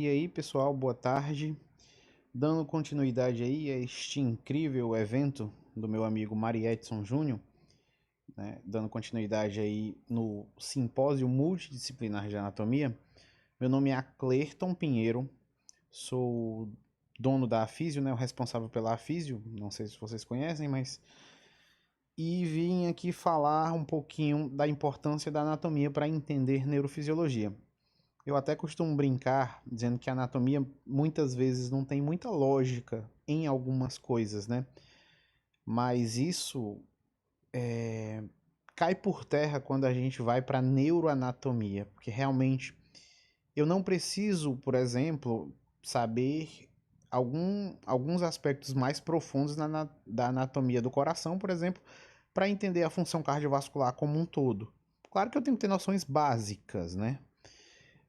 E aí, pessoal, boa tarde. Dando continuidade aí a este incrível evento do meu amigo Mari Edson Júnior, né? Dando continuidade aí no Simpósio Multidisciplinar de Anatomia. Meu nome é Aclerton Pinheiro, sou dono da Afísio, né? O responsável pela Afísio, não sei se vocês conhecem, mas... E vim aqui falar um pouquinho da importância da anatomia para entender neurofisiologia. Eu até costumo brincar dizendo que a anatomia muitas vezes não tem muita lógica em algumas coisas, né? Mas isso cai por terra quando a gente vai para a neuroanatomia, porque realmente eu não preciso, por exemplo, saber alguns aspectos mais profundos da anatomia do coração, por exemplo, para entender a função cardiovascular como um todo. Claro que eu tenho que ter noções básicas, né?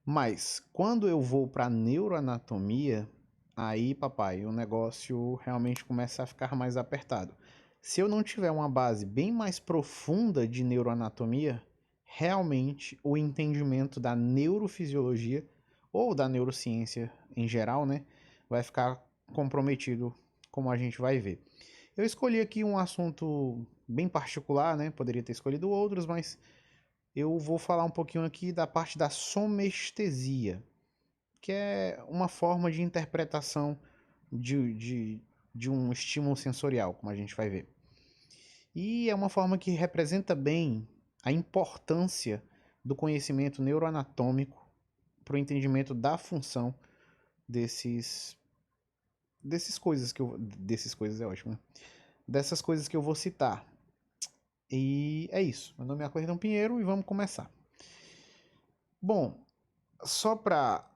Mas quando eu vou para neuroanatomia, aí, papai, o negócio realmente começa a ficar mais apertado. Se eu não tiver uma base bem mais profunda de neuroanatomia, realmente o entendimento da neurofisiologia ou da neurociência em geral, né, vai ficar comprometido, como a gente vai ver. Eu escolhi aqui um assunto bem particular, né? Poderia ter escolhido outros, mas eu vou falar um pouquinho aqui da parte da somestesia, que é uma forma de interpretação de, de, de um estímulo sensorial, como a gente vai ver. E é uma forma que representa bem a importância do conhecimento neuroanatômico para o entendimento da função desses coisas é ótimo, né? Dessas coisas que eu vou citar. E é isso. Meu nome é Cleiton Pinheiro e vamos começar. Bom, só para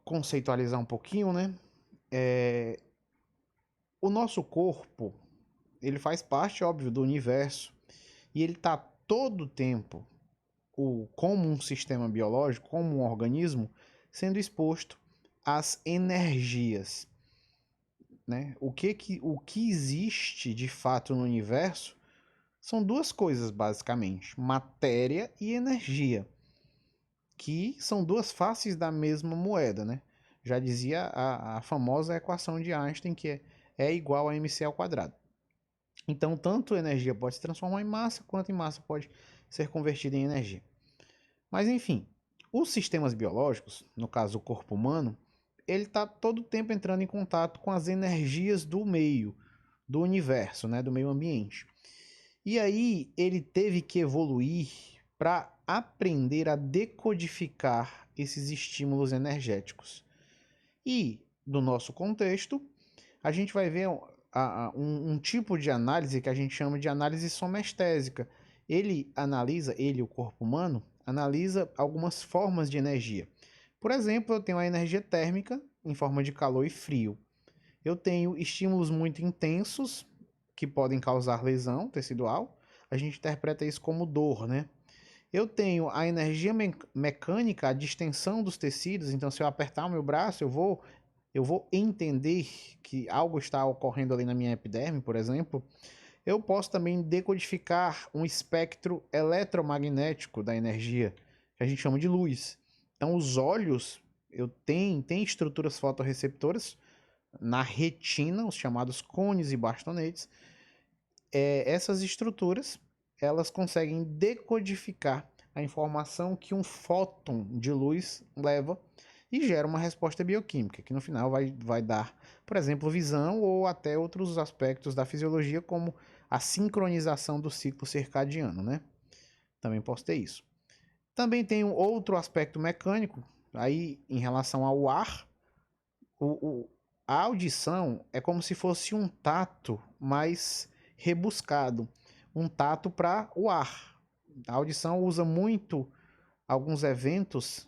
conceitualizar um pouquinho, né? O nosso corpo, ele faz parte, óbvio, do universo e ele está todo o tempo, como um sistema biológico, como um organismo, sendo exposto às energias, né? O que existe de fato no universo são duas coisas, basicamente: matéria e energia, que são duas faces da mesma moeda, né? Já dizia a famosa equação de Einstein, que é igual a mc ao quadrado. Então, tanto energia pode se transformar em massa, quanto em massa pode ser convertida em energia. Mas, enfim, os sistemas biológicos, no caso o corpo humano, ele está todo o tempo entrando em contato com as energias do meio, do universo, né, do meio ambiente. E aí ele teve que evoluir para aprender a decodificar esses estímulos energéticos. E, no nosso contexto, a gente vai ver um tipo de análise que a gente chama de análise somestésica. O corpo humano, analisa algumas formas de energia. Por exemplo, eu tenho a energia térmica em forma de calor e frio. Eu tenho estímulos muito intensos que podem causar lesão tecidual. A gente interpreta isso como dor, né? Eu tenho a energia mecânica, a distensão dos tecidos. Então, se eu apertar o meu braço, eu vou entender que algo está ocorrendo ali na minha epiderme, por exemplo. Eu posso também decodificar um espectro eletromagnético da energia, que a gente chama de luz. Então, os olhos têm estruturas fotorreceptoras na retina, os chamados cones e bastonetes. Essas estruturas elas conseguem decodificar a informação que um fóton de luz leva e gera uma resposta bioquímica, que no final vai dar, por exemplo, visão ou até outros aspectos da fisiologia, como a sincronização do ciclo circadiano, né? Também posso ter isso. Também tem um outro aspecto mecânico, aí em relação ao ar, o, a audição é como se fosse um tato mais rebuscado, um tato para o ar. A audição usa muito alguns eventos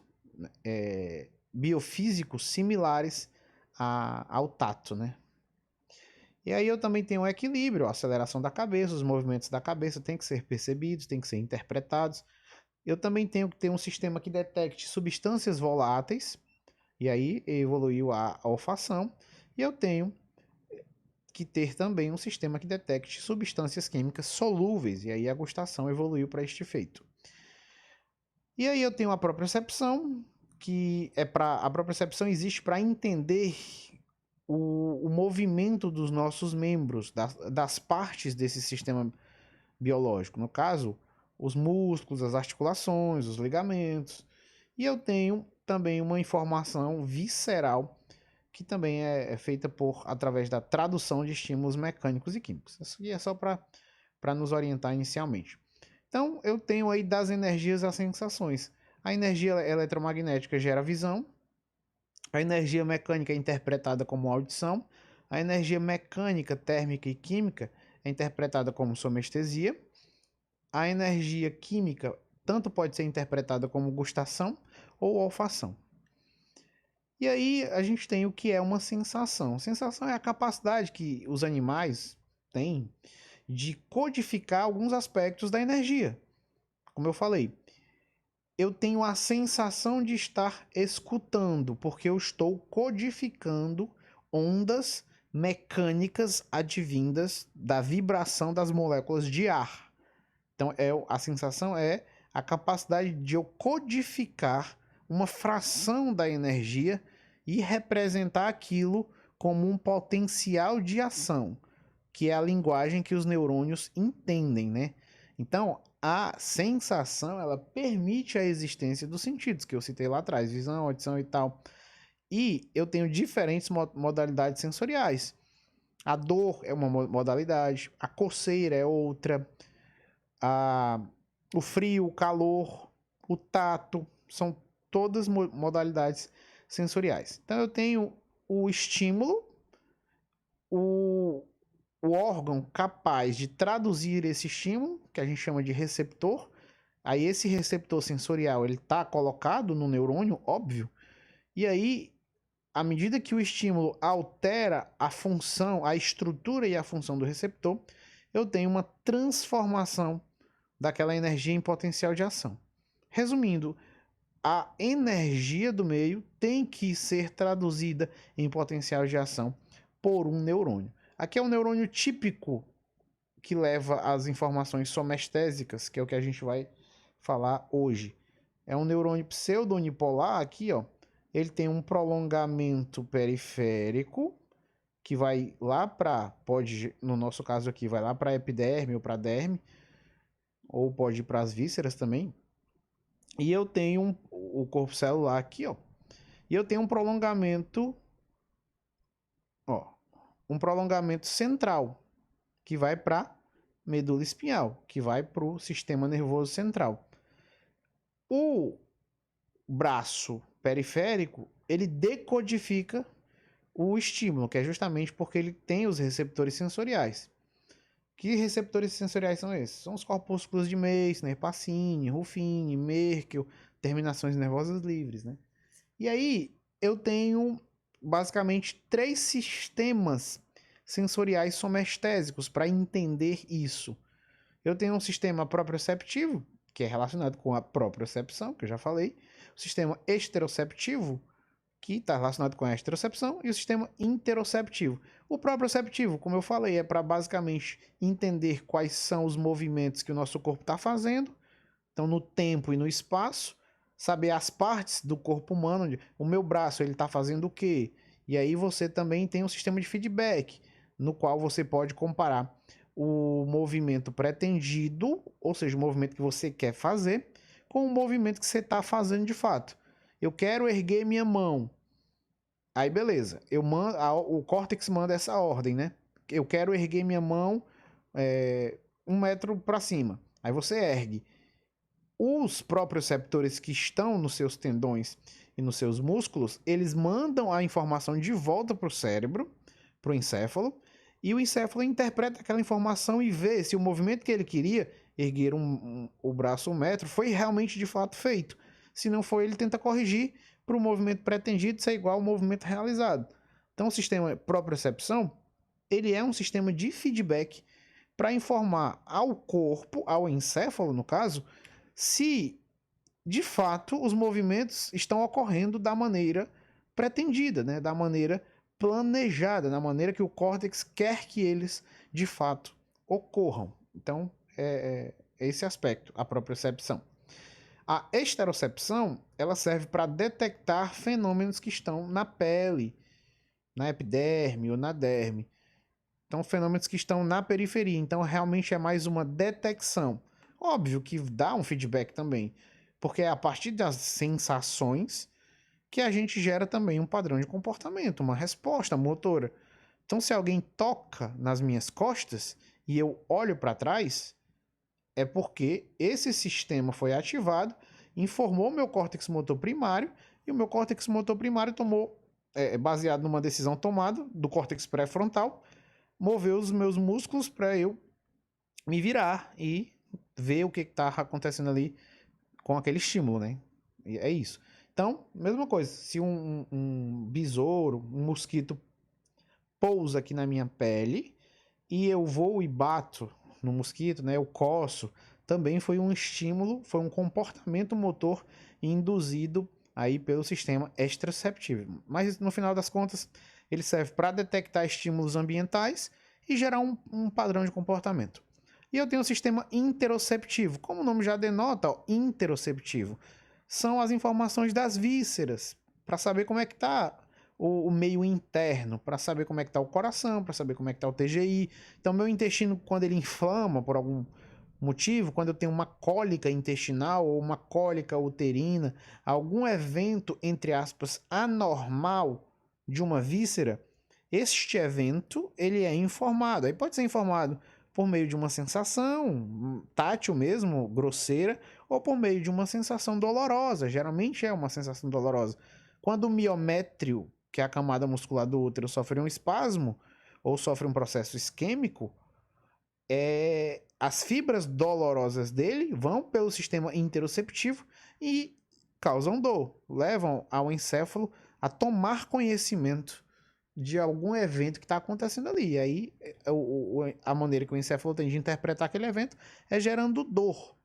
biofísicos similares ao tato, né? E aí eu também tenho o equilíbrio, a aceleração da cabeça, os movimentos da cabeça têm que ser percebidos, têm que ser interpretados. Eu também tenho que ter um sistema que detecte substâncias voláteis, e aí evoluiu a olfação. E eu tenho que ter também um sistema que detecte substâncias químicas solúveis, e aí a gustação evoluiu para este efeito. E aí eu tenho a propriocepção, que a propriocepção existe para entender o movimento dos nossos membros, das partes desse sistema biológico. No caso, os músculos, as articulações, os ligamentos. E eu tenho também uma informação visceral que também é feita através da tradução de estímulos mecânicos e químicos. Isso aqui é só para nos orientar inicialmente. Então, eu tenho aí das energias as sensações. A energia eletromagnética gera visão, a energia mecânica é interpretada como audição, a energia mecânica, térmica e química é interpretada como somestesia, a energia química tanto pode ser interpretada como gustação ou olfação. E aí a gente tem o que é uma sensação. Sensação é a capacidade que os animais têm de codificar alguns aspectos da energia. Como eu falei, eu tenho a sensação de estar escutando, porque eu estou codificando ondas mecânicas advindas da vibração das moléculas de ar. Então, a sensação é a capacidade de eu codificar uma fração da energia e representar aquilo como um potencial de ação, que é a linguagem que os neurônios entendem, né? Então, a sensação, ela permite a existência dos sentidos, que eu citei lá atrás, visão, audição e tal. E eu tenho diferentes modalidades sensoriais. A dor é uma modalidade, a coceira é outra, o frio, o calor, o tato, são todas modalidades sensoriais. Então eu tenho o estímulo, o órgão capaz de traduzir esse estímulo, que a gente chama de receptor. Aí esse receptor sensorial ele está colocado no neurônio, óbvio. E aí, à medida que o estímulo altera a função, a estrutura e a função do receptor, eu tenho uma transformação daquela energia em potencial de ação. Resumindo, a energia do meio tem que ser traduzida em potencial de ação por um neurônio. Aqui é um neurônio típico que leva as informações somestésicas, que é o que a gente vai falar hoje. É um neurônio pseudo-unipolar aqui, ó. Ele tem um prolongamento periférico que vai lá no nosso caso aqui, vai lá para a epiderme ou para a derme, ou pode ir para as vísceras também. E eu tenho o corpo celular aqui, ó. E eu tenho um prolongamento, ó, um prolongamento central que vai para medula espinhal, que vai para o sistema nervoso central. O braço periférico, ele decodifica o estímulo, que é justamente porque ele tem os receptores sensoriais. Que receptores sensoriais são esses? São os corpúsculos de Meissner, Pacini, Ruffini, Merkel, terminações nervosas livres, né? E aí eu tenho basicamente 3 sistemas sensoriais somestésicos para entender isso. Eu tenho um sistema proprioceptivo, que é relacionado com a propriocepção, que eu já falei. O sistema exteroceptivo, que está relacionado com a exterocepção, e o sistema interoceptivo. O proprioceptivo, como eu falei, é para basicamente entender quais são os movimentos que o nosso corpo está fazendo, então no tempo e no espaço, saber as partes do corpo humano, o meu braço ele está fazendo o quê? E aí você também tem um sistema de feedback, no qual você pode comparar o movimento pretendido, ou seja, o movimento que você quer fazer, com o movimento que você está fazendo de fato. Eu quero erguer minha mão. Aí beleza, o córtex manda essa ordem, né? Eu quero erguer minha mão 1 metro para cima. Aí você ergue. Os proprioceptores que estão nos seus tendões e nos seus músculos, eles mandam a informação de volta para o cérebro, para o encéfalo, e o encéfalo interpreta aquela informação e vê se o movimento que ele queria, erguer o braço 1 metro, foi realmente de fato feito. Se não foi, ele tenta corrigir para o movimento pretendido ser igual ao movimento realizado. Então, o sistema propriocepção, ele é um sistema de feedback para informar ao corpo, ao encéfalo no caso, se de fato os movimentos estão ocorrendo da maneira pretendida, né? Da maneira planejada, da maneira que o córtex quer que eles de fato ocorram. Então, é esse aspecto, a propriocepção. A esterocepção, ela serve para detectar fenômenos que estão na pele, na epiderme ou na derme. Então, fenômenos que estão na periferia. Então, realmente é mais uma detecção. Óbvio que dá um feedback também, porque é a partir das sensações que a gente gera também um padrão de comportamento, uma resposta motora. Então, se alguém toca nas minhas costas e eu olho para trás, é porque esse sistema foi ativado, informou meu córtex motor primário, e o meu córtex motor primário tomou, baseado numa decisão tomada do córtex pré-frontal, moveu os meus músculos para eu me virar e ver o que está acontecendo ali com aquele estímulo, né? E é isso. Então, mesma coisa, se um besouro, um mosquito pousa aqui na minha pele e eu vou e bato no mosquito, né? Eu coço, também foi um estímulo, foi um comportamento motor induzido aí pelo sistema extraceptivo. Mas no final das contas, ele serve para detectar estímulos ambientais e gerar um padrão de comportamento. E eu tenho o sistema interoceptivo, como o nome já denota, ó, interoceptivo. São as informações das vísceras, para saber como é que está o meio interno, para saber como é que está o coração, para saber como é que está o TGI. Então, meu intestino, quando ele inflama por algum motivo, quando eu tenho uma cólica intestinal ou uma cólica uterina, algum evento, entre aspas, anormal de uma víscera, este evento ele é informado. Aí pode ser informado por meio de uma sensação tátil mesmo, grosseira, ou por meio de uma sensação dolorosa. Geralmente é uma sensação dolorosa. Quando o miométrio, que é a camada muscular do útero, sofre um espasmo ou sofre um processo isquêmico, as fibras dolorosas dele vão pelo sistema interoceptivo e causam dor, levam ao encéfalo a tomar conhecimento de algum evento que está acontecendo ali. E aí, a maneira que o encéfalo tem de interpretar aquele evento é gerando dor.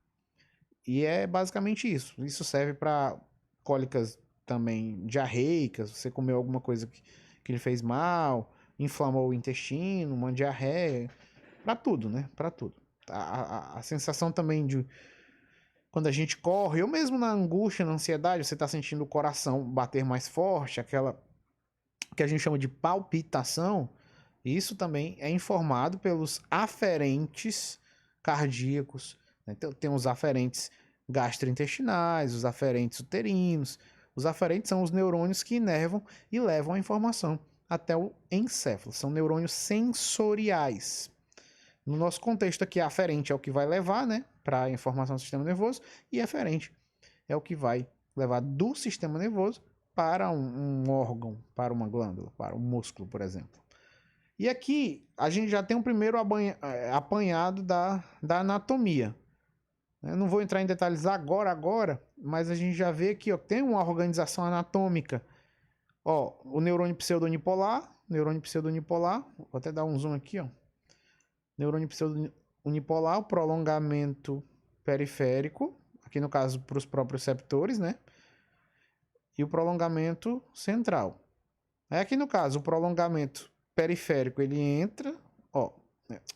E é basicamente isso. Isso serve para cólicas também diarreicas, você comeu alguma coisa que lhe fez mal, inflamou o intestino, uma diarreia, para tudo, né? Para tudo. A sensação também de quando a gente corre, ou mesmo na angústia, na ansiedade, você está sentindo o coração bater mais forte, aquela que a gente chama de palpitação, isso também é informado pelos aferentes cardíacos. Né? Então, tem os aferentes gastrointestinais, os aferentes uterinos. Os aferentes são os neurônios que inervam e levam a informação até o encéfalo. São neurônios sensoriais. No nosso contexto aqui, aferente é o que vai levar, né, para a informação do sistema nervoso, e eferente é o que vai levar do sistema nervoso para um órgão, para uma glândula, para um músculo, por exemplo. E aqui a gente já tem um primeiro apanhado da anatomia. Eu não vou entrar em detalhes agora, mas a gente já vê aqui, ó, tem uma organização anatômica. Ó, o neurônio pseudonipolar, vou até dar um zoom aqui, ó. Neurônio pseudonipolar, o prolongamento periférico, aqui no caso para os próprios receptores, né? E o prolongamento central. Aí aqui no caso, o prolongamento periférico, ele entra, ó,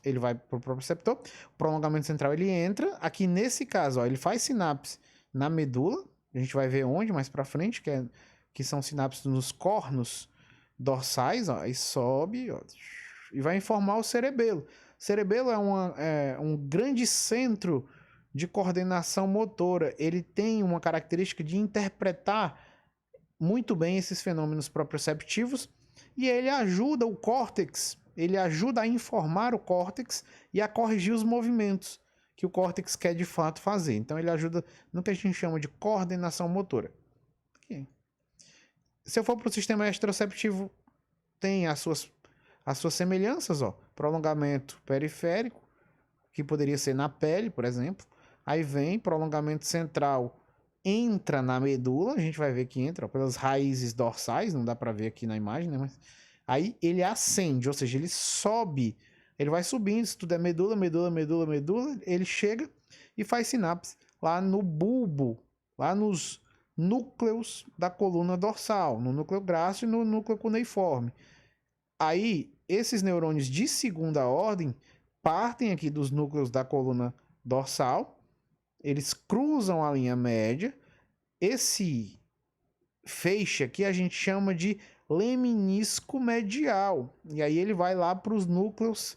ele vai para o próprio receptor, o prolongamento central ele entra, aqui nesse caso, ó, ele faz sinapse na medula, a gente vai ver onde mais para frente, que são sinapses nos cornos dorsais, ó, aí sobe, ó, e vai informar o cerebelo. O cerebelo é um grande centro de coordenação motora, ele tem uma característica de interpretar muito bem esses fenômenos proprioceptivos e ele ajuda o córtex, ele ajuda a informar o córtex e a corrigir os movimentos que o córtex quer de fato fazer. Então ele ajuda no que a gente chama de coordenação motora. Okay. Se eu for para o sistema exteroceptivo, tem as suas semelhanças, ó, prolongamento periférico, que poderia ser na pele, por exemplo. Aí vem prolongamento central, entra na medula, a gente vai ver que entra ó, pelas raízes dorsais, não dá para ver aqui na imagem, né? Mas aí ele ascende, ou seja, ele sobe, ele vai subindo, se tudo é medula, ele chega e faz sinapse lá no bulbo, lá nos núcleos da coluna dorsal, no núcleo grácil e no núcleo cuneiforme. Aí, esses neurônios de segunda ordem partem aqui dos núcleos da coluna dorsal eles cruzam a linha média. Esse feixe aqui a gente chama de leminisco medial. E aí ele vai lá para os núcleos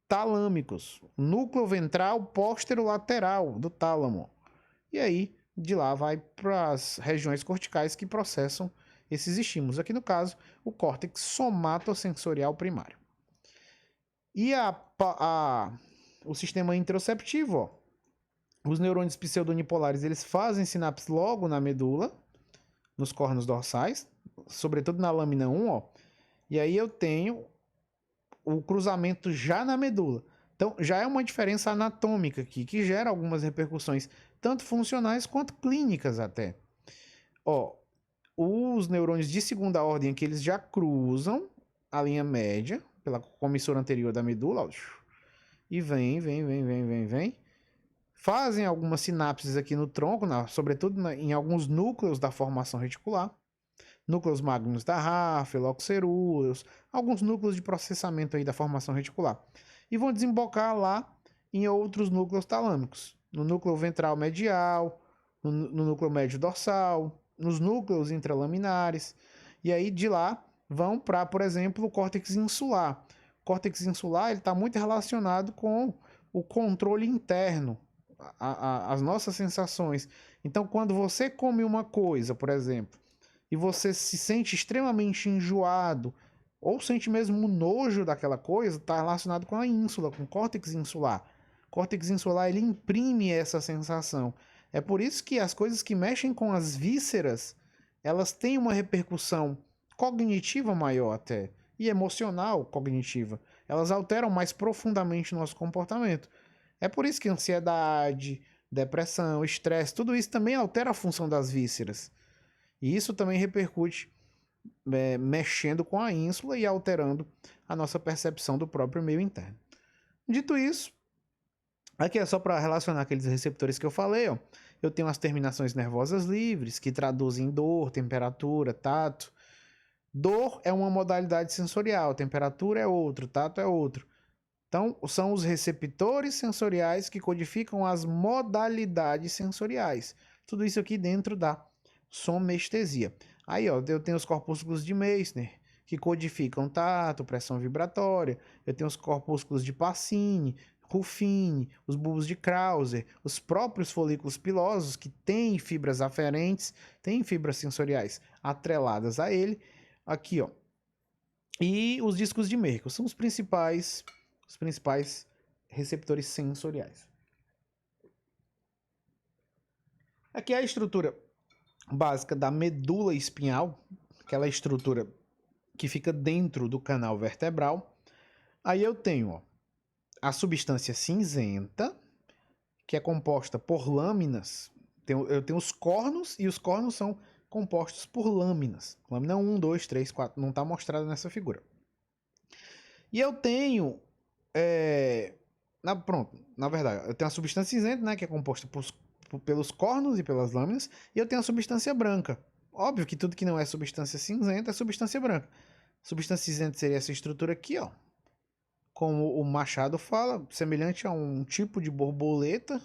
talâmicos, núcleo ventral posterolateral do tálamo. E aí de lá vai para as regiões corticais que processam esses estímulos. Aqui no caso, o córtex somatosensorial primário. E o sistema interoceptivo, ó, os neurônios pseudonipolares, eles fazem sinapse logo na medula, nos córneos dorsais, sobretudo na lâmina 1, ó. E aí eu tenho o cruzamento já na medula. Então, já é uma diferença anatômica aqui, que gera algumas repercussões, tanto funcionais quanto clínicas até. Ó, os neurônios de segunda ordem aqui, eles já cruzam a linha média, pela comissura anterior da medula, ó, e vem, fazem algumas sinapses aqui no tronco, sobretudo em alguns núcleos da formação reticular, núcleos magnos da Raphe, Loxerus, alguns núcleos de processamento aí da formação reticular, e vão desembocar lá em outros núcleos talâmicos, no núcleo ventral medial, no núcleo médio dorsal, nos núcleos intralaminares, e aí de lá vão para, por exemplo, o córtex insular. O córtex insular está muito relacionado com o controle interno, as nossas sensações. Então, quando você come uma coisa, por exemplo, e você se sente extremamente enjoado, ou sente mesmo nojo daquela coisa, está relacionado com a ínsula, com o córtex insular. O córtex insular, ele imprime essa sensação. É por isso que as coisas que mexem com as vísceras, elas têm uma repercussão cognitiva maior até, e emocional cognitiva. Elas alteram mais profundamente o nosso comportamento. É por isso que ansiedade, depressão, estresse, tudo isso também altera a função das vísceras. E isso também repercute mexendo com a ínsula e alterando a nossa percepção do próprio meio interno. Dito isso, aqui é só para relacionar aqueles receptores que eu falei, ó. Eu tenho as terminações nervosas livres, que traduzem dor, temperatura, tato. Dor é uma modalidade sensorial, temperatura é outro, tato é outro. Então, são os receptores sensoriais que codificam as modalidades sensoriais. Tudo isso aqui dentro da somestesia. Aí, ó, eu tenho os corpúsculos de Meissner, que codificam tato, pressão vibratória. Eu tenho os corpúsculos de Pacini, Ruffini, os bulbos de Krauser, os próprios folículos pilosos, que têm fibras aferentes, têm fibras sensoriais atreladas a ele. Aqui, ó. E os discos de Merkel são os principais receptores sensoriais. Aqui é a estrutura básica da medula espinhal, aquela estrutura que fica dentro do canal vertebral. Aí eu tenho, ó, a substância cinzenta, que é composta por lâminas. Eu tenho os cornos, e os cornos são compostos por lâminas. Lâmina 1, 2, 3, 4, não está mostrada nessa figura. E eu tenho na verdade, eu tenho a substância cinzenta, né, que é composta pelos cornos e pelas lâminas, e eu tenho a substância branca. Óbvio que tudo que não é substância cinzenta é substância branca. Substância cinzenta seria essa estrutura aqui, ó. Como o Machado fala, semelhante a um tipo de borboleta.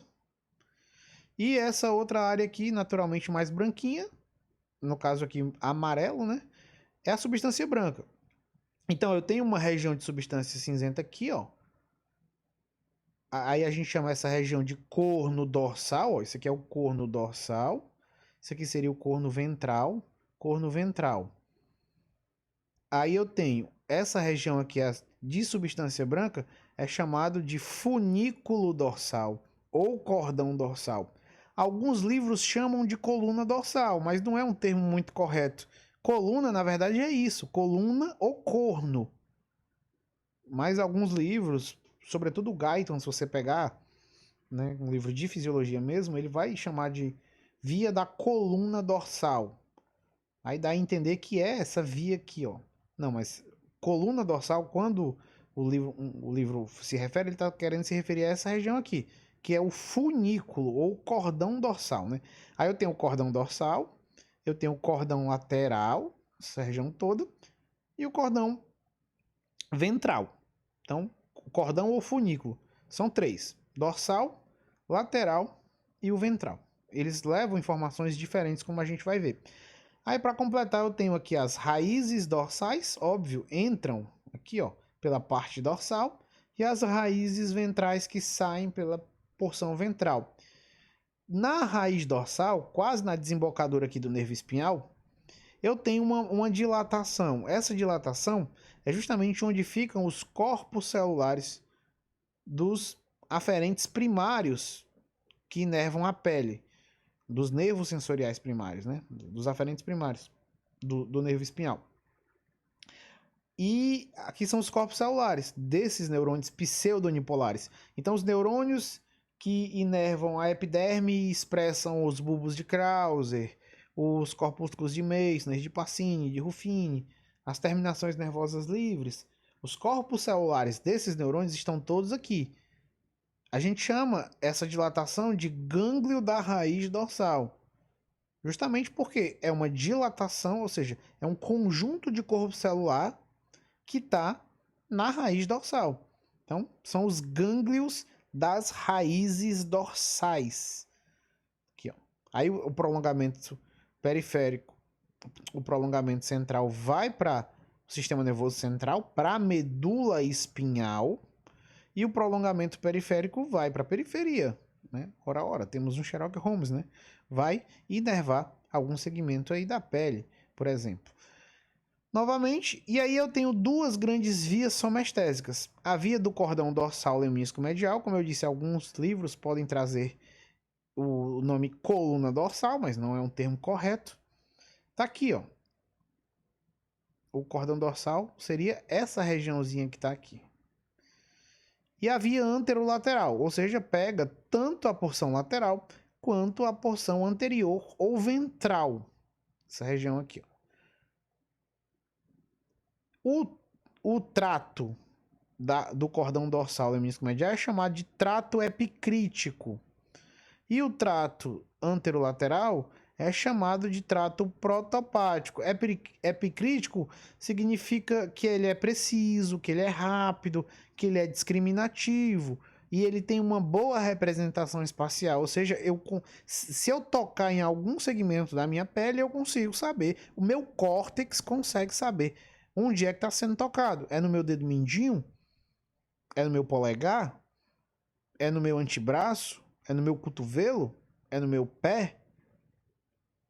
E essa outra área aqui, naturalmente mais branquinha, no caso aqui amarelo, né, é a substância branca. Então eu tenho uma região de substância cinzenta aqui, ó. Aí a gente chama essa região de corno dorsal, ó. Isso aqui é o corno dorsal. Isso aqui seria o corno ventral. Corno ventral. Aí eu tenho essa região aqui de substância branca, é chamado de funículo dorsal ou cordão dorsal. Alguns livros chamam de coluna dorsal, mas não é um termo muito correto. Coluna, na verdade, é isso, coluna ou corno. Mas alguns livros, sobretudo o Guyton, se você pegar, né, um livro de fisiologia mesmo, ele vai chamar de via da coluna dorsal. Aí dá a entender que é essa via aqui, ó. Não, mas coluna dorsal, quando o livro se refere, ele está querendo se referir a essa região aqui, que é o funículo ou cordão dorsal, né? Aí eu tenho o cordão dorsal, eu tenho o cordão lateral, essa região toda, e o cordão ventral. Então, cordão ou funículo. São três: dorsal, lateral e o ventral. Eles levam informações diferentes, como a gente vai ver. Aí, para completar, eu tenho aqui as raízes dorsais, óbvio, entram aqui, ó, pela parte dorsal, e as raízes ventrais que saem pela porção ventral. Na raiz dorsal, quase na desembocadura aqui do nervo espinhal, eu tenho uma dilatação. Essa dilatação é justamente onde ficam os corpos celulares dos aferentes primários que inervam a pele, dos nervos sensoriais primários, né? Dos aferentes primários do nervo espinhal. E aqui são os corpos celulares desses neurônios pseudonipolares. Então, os neurônios que inervam a epiderme expressam os bulbos de Krauser, os corpúsculos de Meissner, de Pacini, de Ruffini, as terminações nervosas livres. Os corpos celulares desses neurônios estão todos aqui. A gente chama essa dilatação de gânglio da raiz dorsal. Justamente porque é uma dilatação, ou seja, é um conjunto de corpo celular que está na raiz dorsal. Então, são os gânglios das raízes dorsais. Aqui, ó. Aí o prolongamento periférico, o prolongamento central vai para o sistema nervoso central, para a medula espinhal, e o prolongamento periférico vai para a periferia, né? Ora, temos um Sherlock Holmes, né? Vai inervar algum segmento aí da pele, por exemplo. Novamente, e aí eu tenho duas grandes vias somestésicas. A via do cordão dorsal lemnisco medial, como eu disse, alguns livros podem trazer o nome coluna dorsal, mas não é um termo correto. Tá aqui, ó. O cordão dorsal seria essa regiãozinha que tá aqui. E a via anterolateral, ou seja, pega tanto a porção lateral quanto a porção anterior ou ventral. Essa região aqui, ó. O trato do cordão dorsal lemnisco medial é chamado de trato epicrítico. E o trato anterolateral é chamado de trato protopático. Epicrítico significa que ele é preciso, que ele é rápido, que ele é discriminativo e ele tem uma boa representação espacial. Ou seja, se eu tocar em algum segmento da minha pele, eu consigo saber. O meu córtex consegue saber onde é que está sendo tocado. É no meu dedo mindinho? É no meu polegar? É no meu antebraço? É no meu cotovelo? É no meu pé?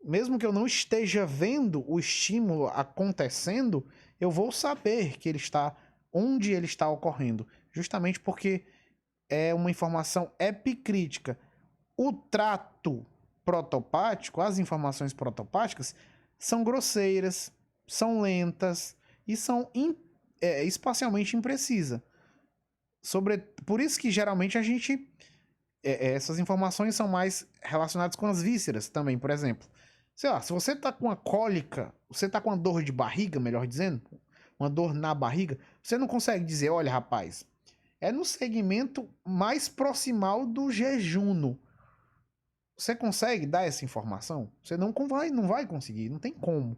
Mesmo que eu não esteja vendo o estímulo acontecendo, eu vou saber que ele está onde ele está ocorrendo, justamente porque é uma informação epicrítica. O trato protopático, as informações protopáticas, são grosseiras, são lentas e são espacialmente imprecisas. Por isso que geralmente a gente essas informações são mais relacionadas com as vísceras também, por exemplo. Sei lá, se você tá com uma cólica, você tá com uma dor de barriga, melhor dizendo, uma dor na barriga, você não consegue dizer, olha, rapaz, é no segmento mais proximal do jejuno. Você consegue dar essa informação? Você não vai conseguir, não tem como.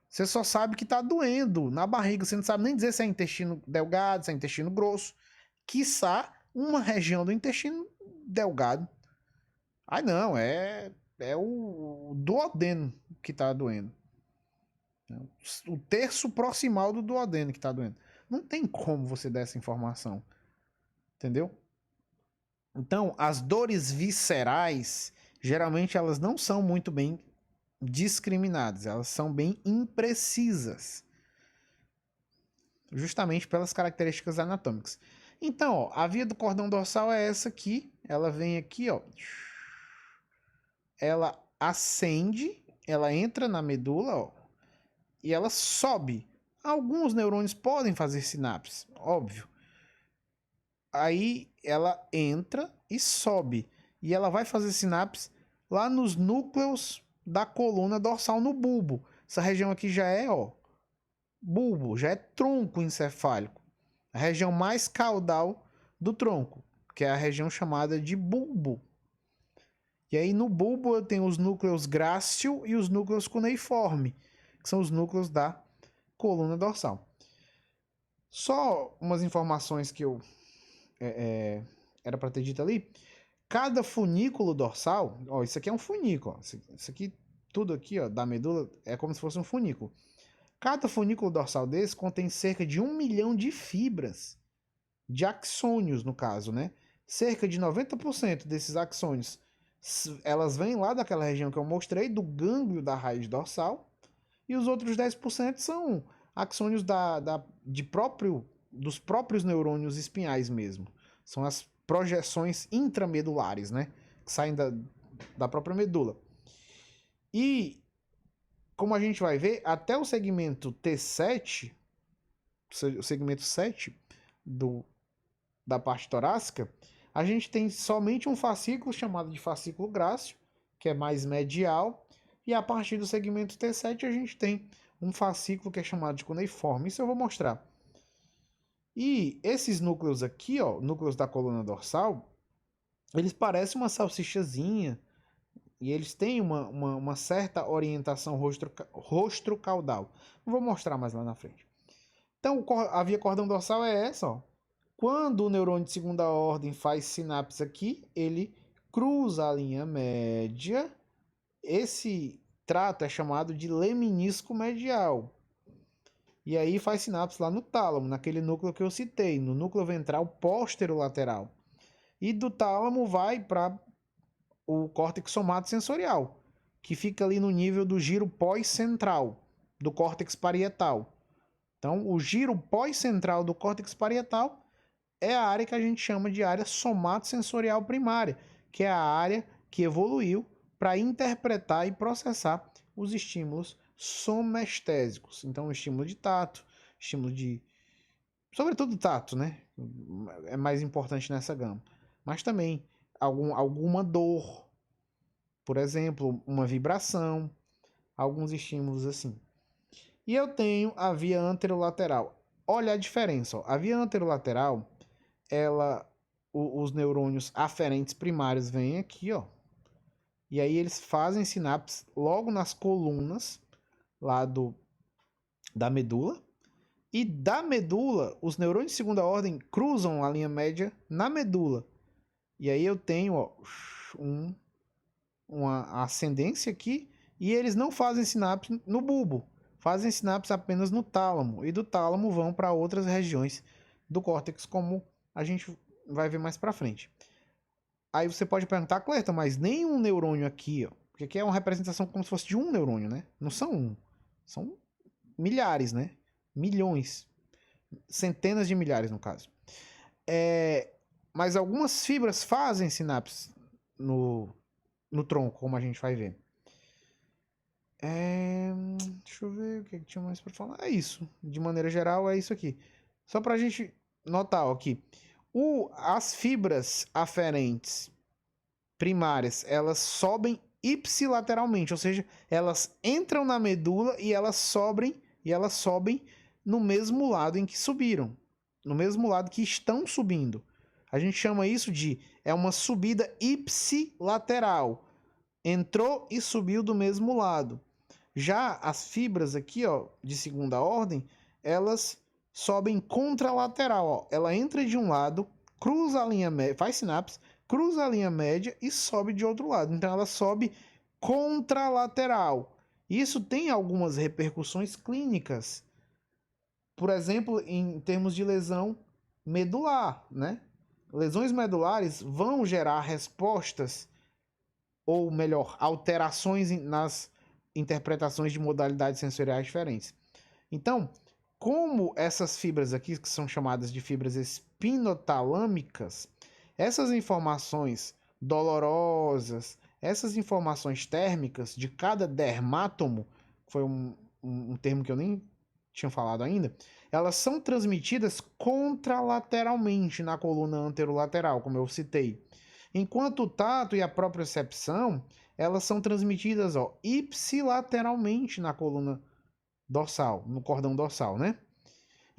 Você só sabe que tá doendo na barriga, você não sabe nem dizer se é intestino delgado, se é intestino grosso, quiçá uma região do intestino delgado. Ai não, é o duodeno que tá doendo. O terço proximal do duodeno que tá doendo. Não tem como você dar essa informação. Entendeu? Então, as dores viscerais, geralmente elas não são muito bem discriminadas, elas são bem imprecisas. Justamente pelas características anatômicas. Então, ó, a via do cordão dorsal é essa aqui. Ela vem aqui, ó. Ela ascende, ela entra na medula, ó, e ela sobe. Alguns neurônios podem fazer sinapses, óbvio. Aí ela entra e sobe. E ela vai fazer sinapse lá nos núcleos da coluna dorsal, no bulbo. Essa região aqui já é, ó, bulbo, já é tronco encefálico. A região mais caudal do tronco, que é a região chamada de bulbo. E aí no bulbo eu tenho os núcleos grácil e os núcleos cuneiforme, que são os núcleos da coluna dorsal. Só umas informações que eu era para ter dito ali. cada funículo dorsal, ó, isso aqui é um funículo, ó, isso aqui, tudo aqui, ó, da medula é como se fosse um funículo. Cada funículo dorsal desse contém cerca de 1 milhão de fibras, de axônios no caso, né? Cerca de 90% desses axônios, elas vêm lá daquela região que eu mostrei, do gânglio da raiz dorsal, e os outros 10% são axônios dos próprios neurônios espinhais mesmo. São as projeções intramedulares, né? Que saem da própria medula. E, como a gente vai ver, até o segmento T7, o segmento 7 da parte torácica, a gente tem somente um fascículo chamado de fascículo grácil, que é mais medial, e a partir do segmento T7 a gente tem um fascículo que é chamado de cuneiforme. Isso eu vou mostrar. E esses núcleos aqui, ó, núcleos da coluna dorsal, eles parecem uma salsichazinha e eles têm uma certa orientação rostro-caudal. Vou mostrar mais lá na frente. Então, a via cordão dorsal é essa, ó. Quando o neurônio de segunda ordem faz sinapse aqui, ele cruza a linha média. Esse trato é chamado de leminisco medial. E aí faz sinapse lá no tálamo, naquele núcleo que eu citei, no núcleo ventral posterolateral. E do tálamo vai para o córtex somatosensorial, que fica ali no nível do giro pós-central, do córtex parietal. Então, o giro pós-central do córtex parietal é a área que a gente chama de área somatosensorial primária, que é a área que evoluiu para interpretar e processar os estímulos somestésicos. Então, o estímulo de tato, estímulo de... sobretudo tato, né? É mais importante nessa gama. Mas também alguma dor, por exemplo, uma vibração, alguns estímulos assim. E eu tenho a via anterolateral. Olha a diferença, ó. A via anterolateral, os neurônios aferentes primários vêm aqui, ó. E aí eles fazem sinapses logo nas colunas lá da medula. E da medula, os neurônios de segunda ordem cruzam a linha média na medula. E aí eu tenho, ó, uma ascendência aqui. E eles não fazem sinapse no bulbo. Fazem sinapse apenas no tálamo. E do tálamo vão para outras regiões do córtex, como a gente vai ver mais para frente. Aí você pode perguntar, Cleiton, mas nenhum neurônio aqui, ó, porque aqui é uma representação como se fosse de um neurônio, né? Não são um, são milhares, né? Milhões, centenas de milhares no caso. Mas algumas fibras fazem sinapses no tronco, como a gente vai ver. Deixa eu ver o que tinha mais para falar. É isso, de maneira geral é isso aqui. Só para a gente notar ó, aqui. As fibras aferentes primárias, elas sobem ipsilateralmente, ou seja, elas entram na medula e elas sobem no mesmo lado em que subiram, no mesmo lado que estão subindo. A gente chama isso de uma subida ipsilateral. Entrou e subiu do mesmo lado. Já as fibras aqui, ó, de segunda ordem, elas sobem contralateral, ó. Ela entra de um lado, cruza a linha média, faz sinapse, cruza a linha média e sobe de outro lado. Então ela sobe contralateral. Isso tem algumas repercussões clínicas. Por exemplo, em termos de lesão medular, né? Lesões medulares vão gerar respostas, ou melhor, alterações nas interpretações de modalidades sensoriais diferentes. Então, como essas fibras aqui, que são chamadas de fibras espinotalâmicas, essas informações dolorosas, essas informações térmicas de cada dermátomo, foi um termo que eu nem tinha falado ainda, elas são transmitidas contralateralmente na coluna anterolateral, como eu citei. Enquanto o tato e a propriocepção, elas são transmitidas ipsilateralmente na coluna dorsal, no cordão dorsal, né?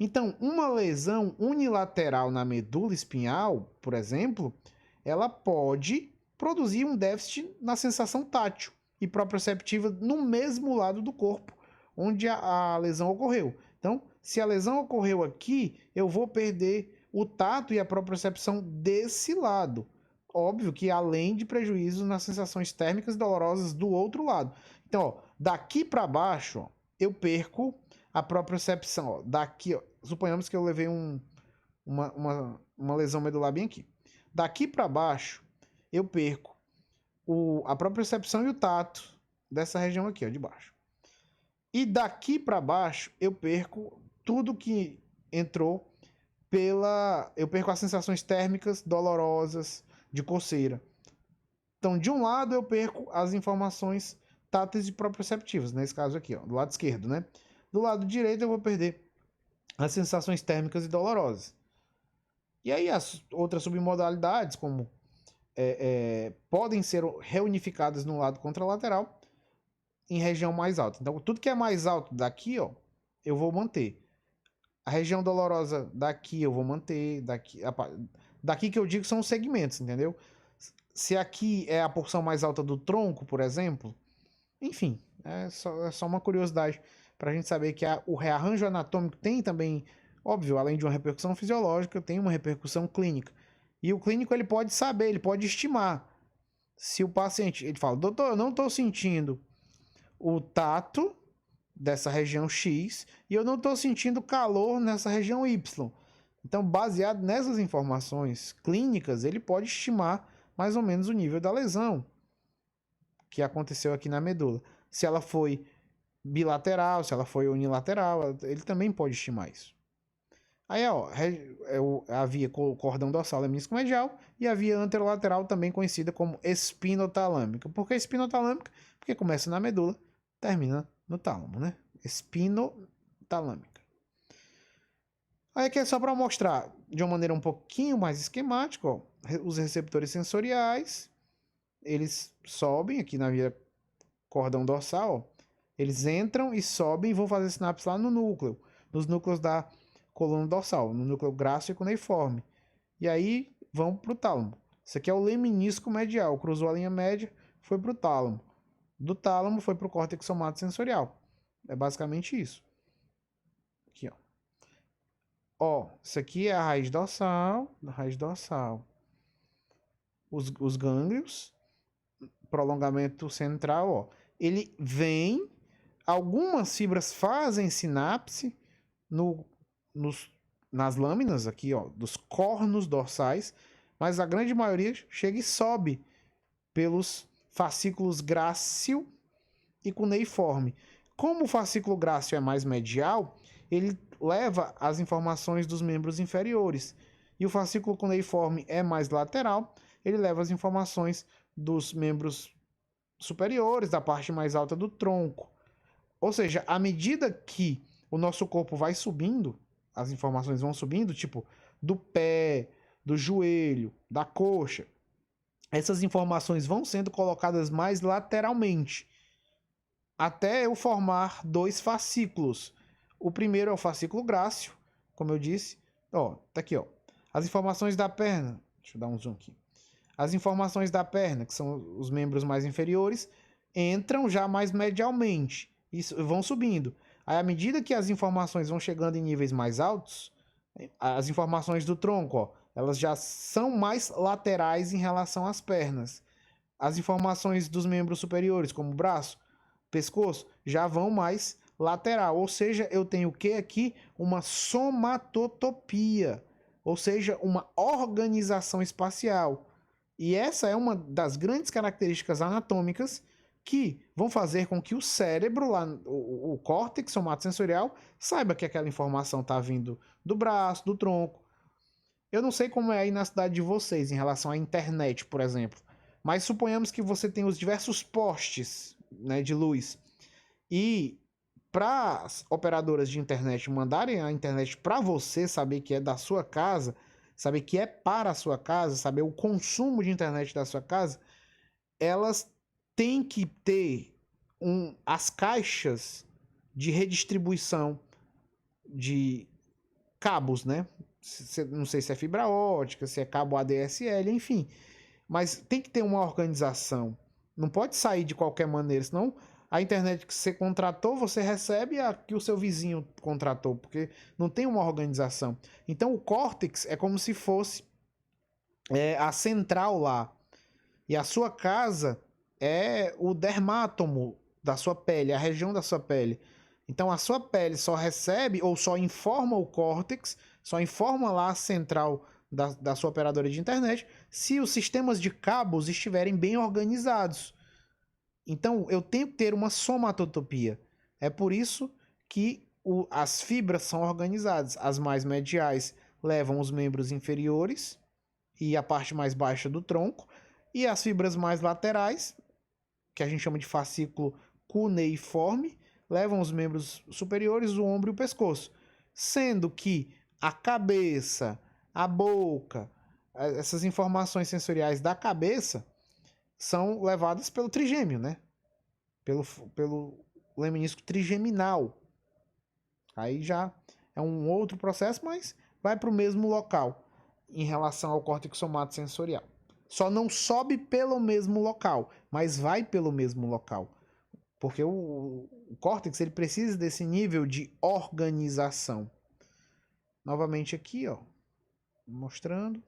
Então, uma lesão unilateral na medula espinhal, por exemplo, ela pode produzir um déficit na sensação tátil e proprioceptiva no mesmo lado do corpo onde a lesão ocorreu. Então, se a lesão ocorreu aqui, eu vou perder o tato e a propriocepção desse lado. óbvio que além de prejuízos nas sensações térmicas e dolorosas do outro lado. Então, ó, daqui para baixo, ó, eu perco a propriocepção. Ó, daqui, ó, suponhamos que eu levei uma lesão medular bem aqui. Daqui para baixo, eu perco a propriocepção e o tato dessa região aqui, ó, de baixo. E daqui para baixo, eu perco tudo que entrou eu perco as sensações térmicas dolorosas de coceira. Então, de um lado eu perco as informações táteis e proprioceptivas, nesse caso aqui, ó, do lado esquerdo, né? Do lado direito eu vou perder as sensações térmicas e dolorosas. E aí as outras submodalidades, como podem ser reunificadas no lado contralateral em região mais alta. Então, tudo que é mais alto daqui, ó, eu vou manter. A região dolorosa daqui eu vou manter, daqui que eu digo são os segmentos, entendeu? Se aqui é a porção mais alta do tronco, por exemplo, enfim, é só uma curiosidade para a gente saber que o rearranjo anatômico tem também, óbvio, além de uma repercussão fisiológica, tem uma repercussão clínica. E o clínico ele pode saber, ele pode estimar. Se o paciente, ele fala, doutor, eu não estou sentindo o tato dessa região X e eu não estou sentindo calor nessa região Y. Então, baseado nessas informações clínicas, ele pode estimar mais ou menos o nível da lesão que aconteceu aqui na medula. Se ela foi bilateral, se ela foi unilateral, ele também pode estimar isso. Aí, ó, a via cordão dorsal lemínico medial e a via anterolateral, também conhecida como espinotalâmica. Por que espinotalâmica? Porque começa na medula, termina no tálamo, né? Espinotalâmica. Aí aqui é só para mostrar de uma maneira um pouquinho mais esquemática, ó, os receptores sensoriais, eles sobem aqui na via cordão dorsal, ó, eles entram e sobem e vão fazer sinapse lá no núcleo, nos núcleos da coluna dorsal, no núcleo grácil e cuneiforme. E aí vão para o tálamo. Isso aqui é o leminisco medial, cruzou a linha média, foi para o tálamo. Do tálamo foi para o córtex somatosensorial. É basicamente isso. Aqui, ó. Ó, isso aqui é a raiz dorsal. Os gânglios, prolongamento central, ó. Ele vem, algumas fibras fazem sinapse nas lâminas aqui, ó, dos cornos dorsais, mas a grande maioria chega e sobe pelos fascículos grácil e cuneiforme. Como o fascículo grácil é mais medial, ele leva as informações dos membros inferiores. E o fascículo cuneiforme é mais lateral, ele leva as informações dos membros superiores, da parte mais alta do tronco. Ou seja, à medida que o nosso corpo vai subindo, as informações vão subindo, tipo do pé, do joelho, da coxa, essas informações vão sendo colocadas mais lateralmente, até eu formar dois fascículos. O primeiro é o fascículo grácil, como eu disse. Ó, tá aqui, ó. As informações da perna. Deixa eu dar um zoom aqui. As informações da perna, que são os membros mais inferiores, entram já mais medialmente e vão subindo. Aí, à medida que as informações vão chegando em níveis mais altos, as informações do tronco, ó, elas já são mais laterais em relação às pernas. As informações dos membros superiores, como o braço, pescoço, já vão mais lateral. Ou seja, eu tenho o que aqui? Uma somatotopia, ou seja, uma organização espacial. E essa é uma das grandes características anatômicas que vão fazer com que o cérebro, lá, o córtex somatosensorial, saiba que aquela informação está vindo do braço, do tronco. Eu não sei como é aí na cidade de vocês em relação à internet, por exemplo, mas suponhamos que você tem os diversos postes, né, de luz. E para as operadoras de internet mandarem a internet para você, saber que é da sua casa, saber que é para a sua casa, saber o consumo de internet da sua casa, elas têm que ter as caixas de redistribuição de cabos, né? Não sei se é fibra ótica, se é cabo ADSL, enfim. Mas tem que ter uma organização. Não pode sair de qualquer maneira, senão a internet que você contratou, você recebe a que o seu vizinho contratou, porque não tem uma organização. Então o córtex é como se fosse é a central lá. E a sua casa é o dermátomo da sua pele, a região da sua pele. Então a sua pele só recebe ou só informa o córtex, só informa lá a central da sua operadora de internet, se os sistemas de cabos estiverem bem organizados. Então eu tenho que ter uma somatotopia. É por isso que as fibras são organizadas. As mais mediais levam os membros inferiores e a parte mais baixa do tronco, e as fibras mais laterais, que a gente chama de fascículo cuneiforme, levam os membros superiores, o ombro e o pescoço. Sendo que a cabeça, a boca, essas informações sensoriais da cabeça são levadas pelo trigêmeo, né? Pelo leminisco trigeminal. Aí já é um outro processo, mas vai para o mesmo local em relação ao córtex somatosensorial. Só não sobe pelo mesmo local, mas vai pelo mesmo local. Porque o córtex ele precisa desse nível de organização. Novamente aqui, ó, mostrando.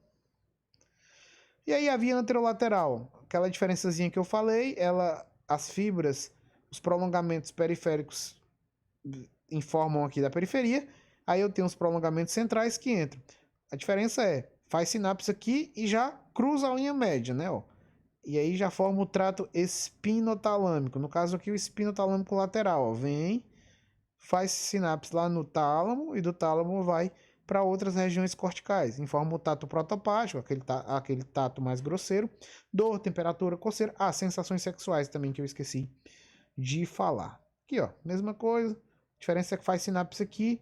E aí a via anterolateral, aquela diferençazinha que eu falei, as fibras, os prolongamentos periféricos informam aqui da periferia. Aí eu tenho os prolongamentos centrais que entram. A diferença é, faz sinapse aqui e já cruza a linha média, né? Ó. E aí já forma o trato espinotalâmico. No caso aqui, o espinotalâmico lateral. Ó. Vem, faz sinapse lá no tálamo e do tálamo vai para outras regiões corticais. Informa o tato protopático, aquele tato mais grosseiro. Dor, temperatura, coceira. Ah, sensações sexuais também que eu esqueci de falar. Aqui, ó, mesma coisa. A diferença é que faz sinapse aqui.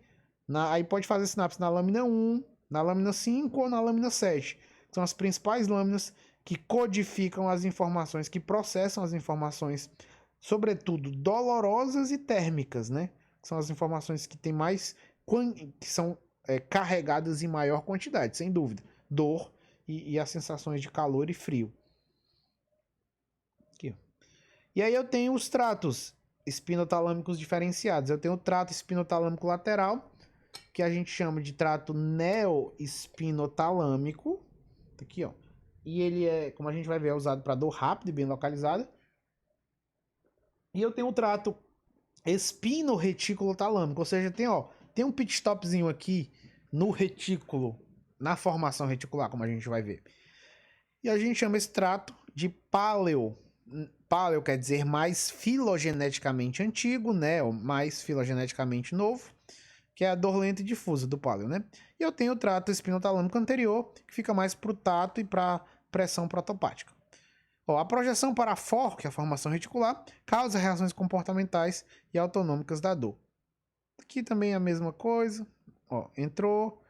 Aí pode fazer sinapse na lâmina 1, na lâmina 5 ou na lâmina 7. São as principais lâminas que codificam as informações, que processam as informações, sobretudo dolorosas e térmicas, né? São as informações que tem mais, que são carregadas em maior quantidade, sem dúvida. Dor e as sensações de calor e frio. Aqui. E aí eu tenho os tratos espinotalâmicos diferenciados. Eu tenho o trato espinotalâmico lateral, que a gente chama de trato neoespinotalâmico. Aqui, ó. E ele é, como a gente vai ver, é usado para dor rápida e bem localizada. E eu tenho o trato espino-retículo-talâmico, ou seja, tem um pit stopzinho aqui no retículo, na formação reticular, como a gente vai ver. E a gente chama esse trato de paleo. Paleo quer dizer mais filogeneticamente antigo, né? Ou mais filogeneticamente novo, que é a dor lenta e difusa do paleo, né? E eu tenho o trato espinotalâmico anterior, que fica mais para o tato e para pressão protopática. Ó, a projeção para a FOR, que é a formação reticular, causa reações comportamentais e autonômicas da dor. Aqui também é a mesma coisa. Ó, entrou,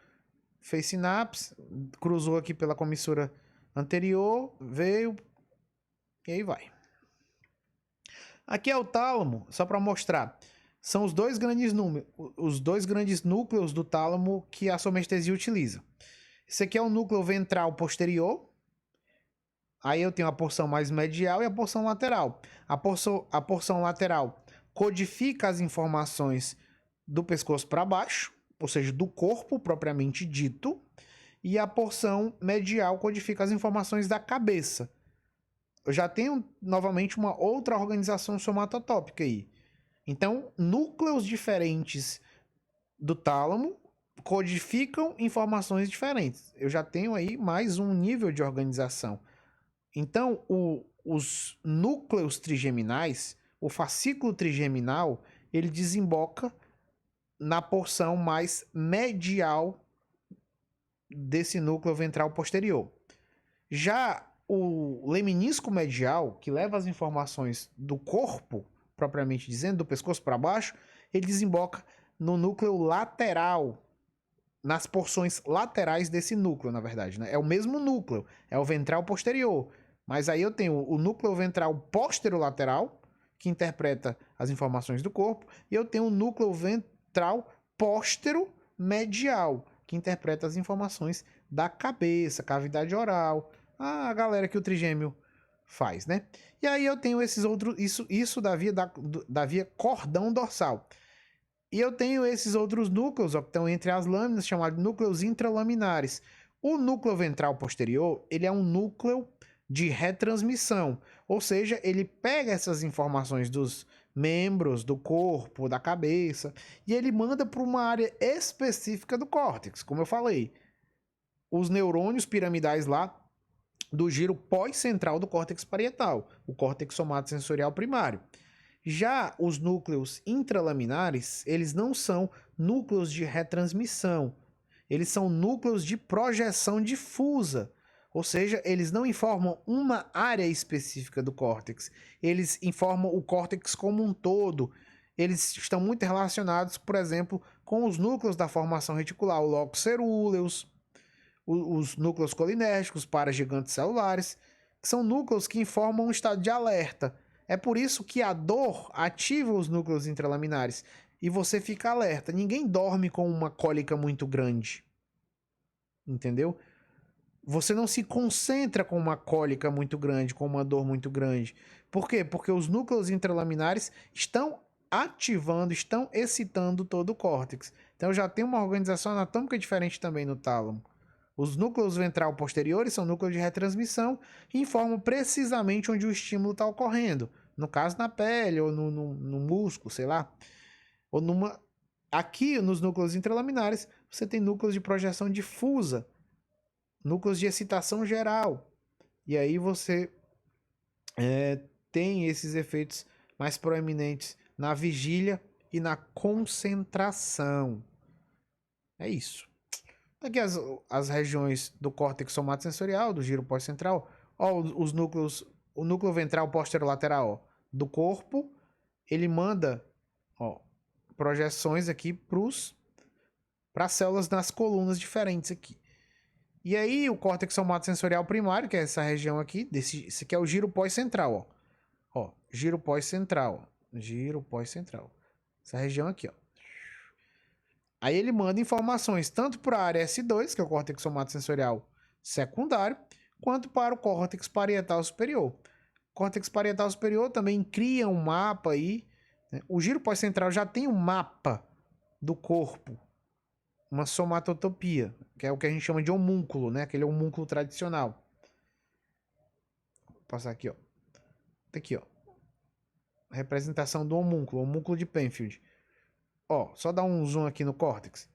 fez sinapse, cruzou aqui pela comissura anterior, veio e aí vai. Aqui é o tálamo, só para mostrar. São os dois grandes núcleos do tálamo que a somestesia utiliza. Esse aqui é o núcleo ventral posterior. Aí eu tenho a porção mais medial e a porção lateral. A porção lateral codifica as informações do pescoço para baixo, ou seja, do corpo propriamente dito. E a porção medial codifica as informações da cabeça. Eu já tenho novamente uma outra organização somatotópica aí. Então, núcleos diferentes do tálamo codificam informações diferentes. Eu já tenho aí mais um nível de organização. Então, os núcleos trigeminais, o fascículo trigeminal, ele desemboca na porção mais medial desse núcleo ventral posterior. Já o leminisco medial, que leva as informações do corpo, propriamente dizendo, do pescoço para baixo, ele desemboca no núcleo lateral, nas porções laterais desse núcleo, na verdade. Né? É o mesmo núcleo, é o ventral posterior. Mas aí eu tenho o núcleo ventral posterolateral, que interpreta as informações do corpo, e eu tenho o núcleo ventral posteromedial, que interpreta as informações da cabeça, cavidade oral, a galera que o trigêmeo faz, né? E aí eu tenho esses outros, isso da via cordão dorsal. E eu tenho esses outros núcleos, ó, que estão entre as lâminas, chamados núcleos intralaminares. O núcleo ventral posterior, ele é um núcleo de retransmissão, ou seja, ele pega essas informações dos membros, do corpo, da cabeça, e ele manda para uma área específica do córtex, como eu falei. Os neurônios piramidais lá do giro pós-central do córtex parietal, o córtex somatosensorial primário. Já os núcleos intralaminares, eles não são núcleos de retransmissão, eles são núcleos de projeção difusa, ou seja, eles não informam uma área específica do córtex, eles informam o córtex como um todo. Eles estão muito relacionados, por exemplo, com os núcleos da formação reticular, o locus cerúleus, os núcleos colinérgicos, paragigantes celulares, que são núcleos que informam um estado de alerta. É por isso que a dor ativa os núcleos intralaminares e você fica alerta. Ninguém dorme com uma cólica muito grande. Entendeu? Você não se concentra com uma cólica muito grande, com uma dor muito grande. Por quê? Porque os núcleos intralaminares estão ativando, estão excitando todo o córtex. Então já tem uma organização anatômica diferente também no tálamo. Os núcleos ventral posteriores são núcleos de retransmissão e informam precisamente onde o estímulo está ocorrendo. No caso, na pele ou no músculo, sei lá. Ou numa... Aqui, nos núcleos intralaminares, você tem núcleos de projeção difusa, núcleos de excitação geral. E aí você tem esses efeitos mais proeminentes na vigília e na concentração. É isso. Aqui as regiões do córtex somatosensorial, do giro pós-central, ó, os núcleos, o núcleo ventral posterolateral do corpo, ele manda projeções aqui para células nas colunas diferentes aqui. E aí o córtex somatosensorial primário, que é essa região aqui, esse aqui é o giro pós-central, ó, giro pós-central, giro pós-central, essa região aqui, ó. Aí ele manda informações tanto para a área S2, que é o córtex somatosensorial secundário, quanto para o córtex parietal superior. O córtex parietal superior também cria um mapa aí, né? O giro pós-central já tem um mapa do corpo, uma somatotopia, que é o que a gente chama de homúnculo, né? Aquele homúnculo tradicional. Vou passar aqui, ó. Aqui, ó. A representação do homúnculo, homúnculo de Penfield. Ó, só dar um zoom aqui no córtex.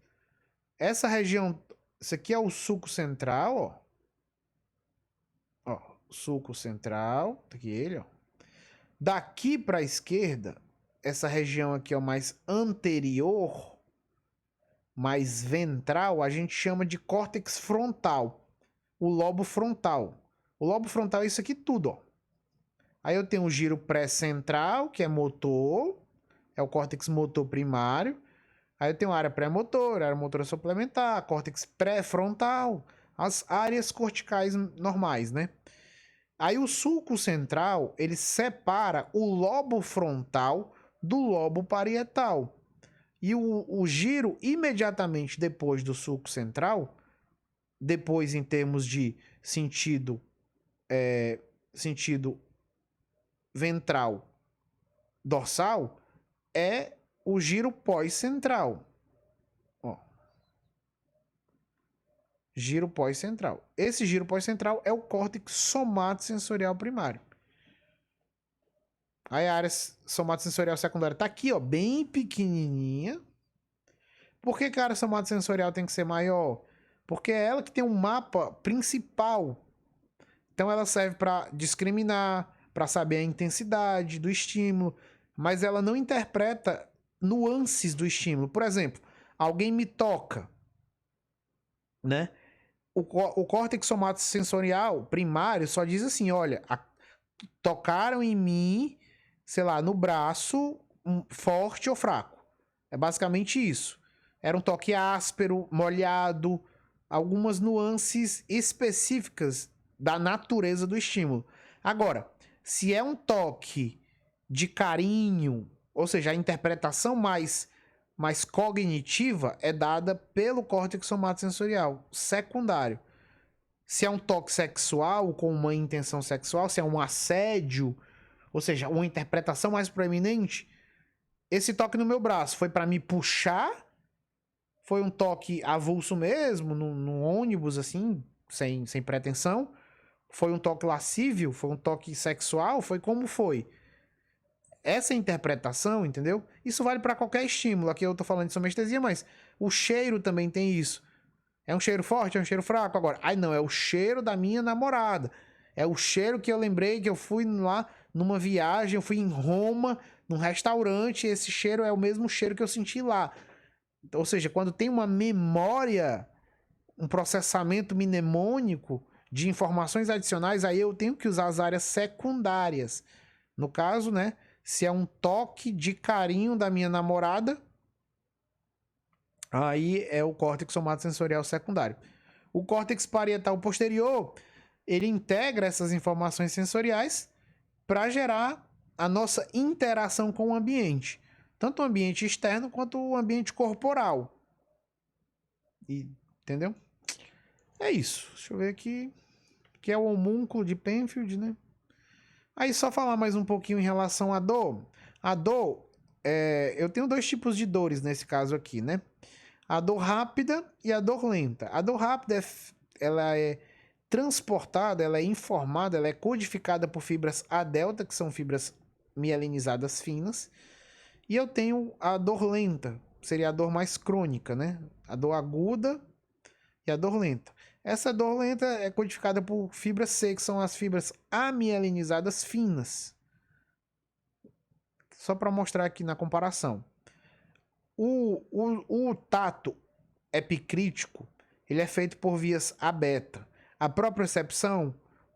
Essa região, isso aqui é o sulco central, ó. Ó, sulco central, tá aqui ele, ó. Daqui para a esquerda, essa região aqui, ó, mais anterior, mais ventral, a gente chama de córtex frontal. O lobo frontal. O lobo frontal é isso aqui tudo, ó. Aí eu tenho o giro pré-central, que é motor, é o córtex motor primário. Aí eu tenho a área pré-motora, área motora suplementar, córtex pré-frontal, as áreas corticais normais, né? Aí o sulco central, ele separa o lobo frontal do lobo parietal. E o giro imediatamente depois do sulco central, depois em termos de sentido ventral dorsal, é o giro pós-central. Ó. Giro pós-central. Esse giro pós-central é o córtex somatosensorial primário. Aí a área somatosensorial secundária tá aqui, ó, bem pequenininha. Por que a área somatosensorial tem que ser maior? Porque é ela que tem um mapa principal. Então ela serve para discriminar, para saber a intensidade do estímulo, mas ela não interpreta nuances do estímulo. Por exemplo, alguém me toca, né? O córtex somatosensorial primário só diz assim, olha, tocaram em mim, sei lá, no braço, forte ou fraco. É basicamente isso. Era um toque áspero, molhado, algumas nuances específicas da natureza do estímulo. Agora, se é um toque de carinho, ou seja, a interpretação mais cognitiva é dada pelo córtex somatosensorial secundário. Se é um toque sexual com uma intenção sexual, se é um assédio, ou seja, uma interpretação mais proeminente, esse toque no meu braço foi para me puxar, Foi um toque avulso mesmo, no ônibus, assim, sem pretensão? Foi um toque lascívio? Foi um toque sexual? Foi como foi? Essa interpretação, entendeu? Isso vale para qualquer estímulo. Aqui eu tô falando de somestesia, mas o cheiro também tem isso. É um cheiro forte, é um cheiro fraco. Agora, ai não, é o cheiro da minha namorada. É o cheiro que eu lembrei que eu fui lá numa viagem, eu fui em Roma, num restaurante, e esse cheiro é o mesmo cheiro que eu senti lá. Ou seja, quando tem uma memória, um processamento mnemônico de informações adicionais, aí eu tenho que usar as áreas secundárias. No caso, né, se é um toque de carinho da minha namorada, aí é o córtex somatosensorial secundário. O córtex parietal posterior, ele integra essas informações sensoriais para gerar a nossa interação com o ambiente. Tanto o ambiente externo quanto o ambiente corporal. Entendeu? É isso. Deixa eu ver aqui. Que é o homúnculo de Penfield, né? Aí só falar mais um pouquinho em relação à dor. A dor, eu tenho dois tipos de dores nesse caso aqui, né? A dor rápida e a dor lenta. A dor rápida, ela é transportada, ela é informada, ela é codificada por fibras A delta, que são fibras mielinizadas finas. E eu tenho a dor lenta, seria a dor mais crônica, né? A dor aguda e a dor lenta. Essa dor lenta é codificada por fibras C, que são as fibras amielinizadas finas. Só para mostrar aqui na comparação. O tato epicrítico, ele é feito por vias A beta. A propriocepção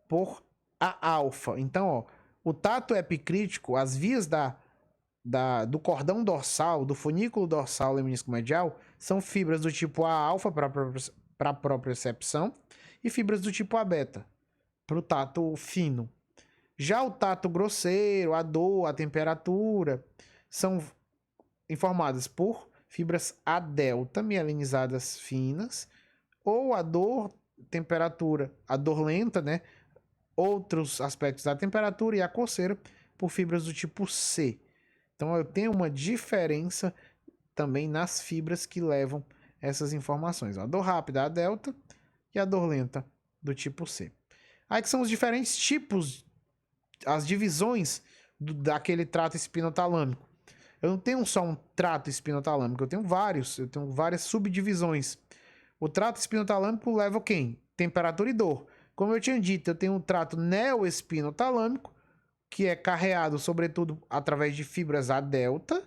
por A alfa. Então, ó, o tato epicrítico, as vias do cordão dorsal, do funículo dorsal lemnisco medial, são fibras do tipo A alfa para a propriocepção e fibras do tipo A beta para o tato fino. Já o tato grosseiro, a dor, a temperatura, são informadas por fibras A delta mielinizadas finas, ou a dor, temperatura, a dor lenta, né? Outros aspectos da temperatura e a coceira por fibras do tipo C. Então eu tenho uma diferença também nas fibras que levam essas informações. A dor rápida, a delta, e a dor lenta do tipo C. Aí que são os diferentes tipos, as divisões daquele trato espinotalâmico. Eu não tenho só um trato espinotalâmico, eu tenho várias subdivisões. O trato espinotalâmico leva quem? Temperatura e dor. Como eu tinha dito, eu tenho um trato neoespinotalâmico, que é carreado sobretudo através de fibras A delta.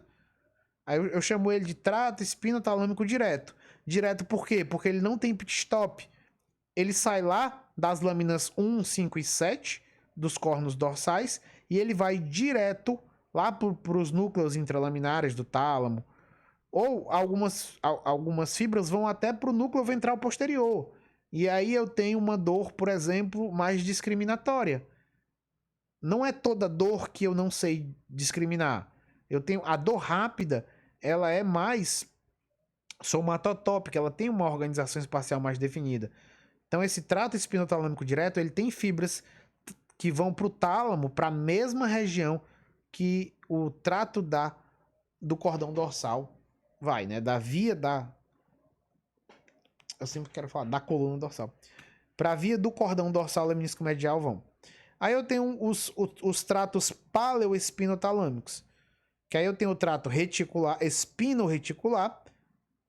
Aí eu chamo ele de trato espinotalâmico direto. Direto por quê? Porque ele não tem pit stop. Ele sai lá das lâminas 1, 5 e 7 dos cornos dorsais e ele vai direto lá para os núcleos intralaminares do tálamo. Ou algumas fibras vão até para o núcleo ventral posterior. E aí eu tenho uma dor, por exemplo, mais discriminatória. Não é toda dor que eu não sei discriminar. Eu tenho a dor rápida, ela é mais somatotópica, ela tem uma organização espacial mais definida. Então esse trato espinotalâmico direto, ele tem fibras que vão para o tálamo, para a mesma região que o trato do cordão dorsal vai, né? Da via da... Eu sempre quero falar da coluna dorsal. Para a via do cordão dorsal lemnisco medial vão. Aí eu tenho os tratos paleoespinotalâmicos, que aí eu tenho o trato reticular, espino-reticular,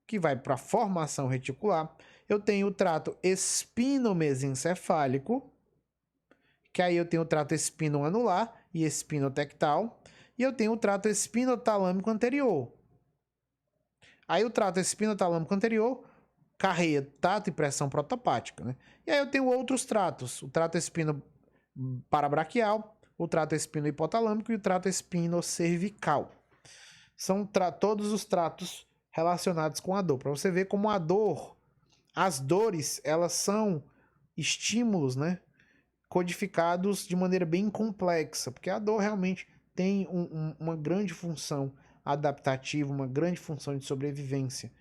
que vai para a formação reticular. Eu tenho o trato espinomesencefálico, que aí eu tenho o trato espinoanular e espinotectal. E eu tenho o trato espinotalâmico anterior. Aí o trato espinotalâmico anterior carreia tato e pressão protopática, né? E aí eu tenho outros tratos. O trato espino parabraquial, o trato espino-hipotalâmico e o trato espino-cervical. São todos os tratos relacionados com a dor. Para você ver como a dor, as dores, elas são estímulos, né? Codificados de maneira bem complexa, porque a dor realmente tem uma grande função adaptativa, uma grande função de sobrevivência.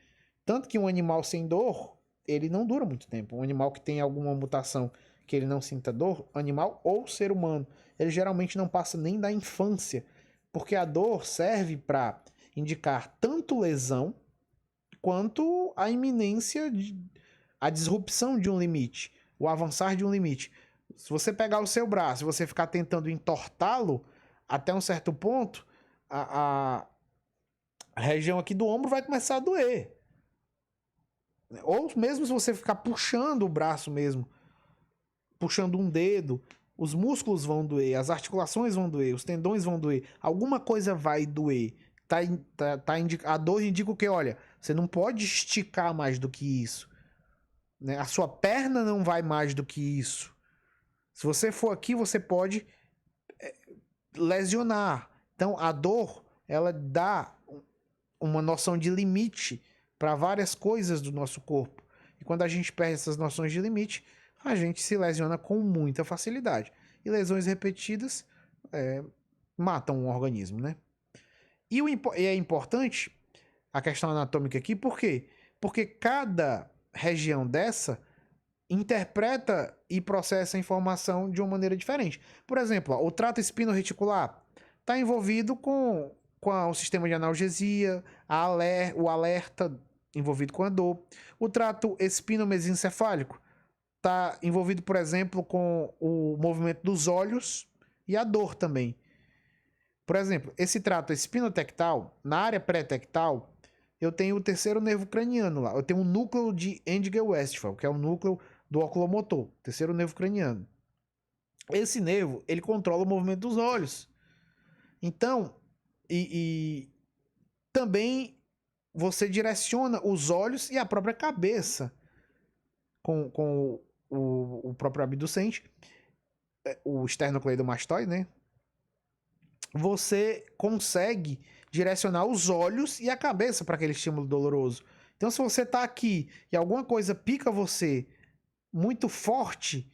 Tanto que um animal sem dor, ele não dura muito tempo. Um animal que tem alguma mutação que ele não sinta dor, animal ou ser humano, ele geralmente não passa nem da infância, porque a dor serve para indicar tanto lesão quanto a iminência, a disrupção de um limite, o avançar de um limite. Se você pegar o seu braço e você ficar tentando entortá-lo até um certo ponto, a região aqui do ombro vai começar a doer. Ou mesmo se você ficar puxando o braço mesmo, puxando um dedo, os músculos vão doer, as articulações vão doer, os tendões vão doer, alguma coisa vai doer. A dor indica o que? Olha, você não pode esticar mais do que isso. Né? A sua perna não vai mais do que isso. Se você for aqui, você pode lesionar. Então, a dor, ela dá uma noção de limite para várias coisas do nosso corpo. E quando a gente perde essas noções de limite, a gente se lesiona com muita facilidade. E lesões repetidas matam um organismo, né? E é importante a questão anatômica aqui, por quê? Porque cada região dessa interpreta e processa a informação de uma maneira diferente. Por exemplo, o trato espino-reticular está envolvido com o sistema de analgesia, o alerta envolvido com a dor. O trato espino-mesencefálico está envolvido, por exemplo, com o movimento dos olhos e a dor também. Por exemplo, esse trato espinotectal, na área pré-tectal, eu tenho o terceiro nervo craniano lá. Eu tenho um núcleo de Entiger-Westphal, que é o núcleo do oculomotor, terceiro nervo craniano. Esse nervo, ele controla o movimento dos olhos. Então, também você direciona os olhos e a própria cabeça com o próprio abducente, o esternocleidomastoide, né? Você consegue direcionar os olhos e a cabeça para aquele estímulo doloroso. Então, se você está aqui e alguma coisa pica você muito forte,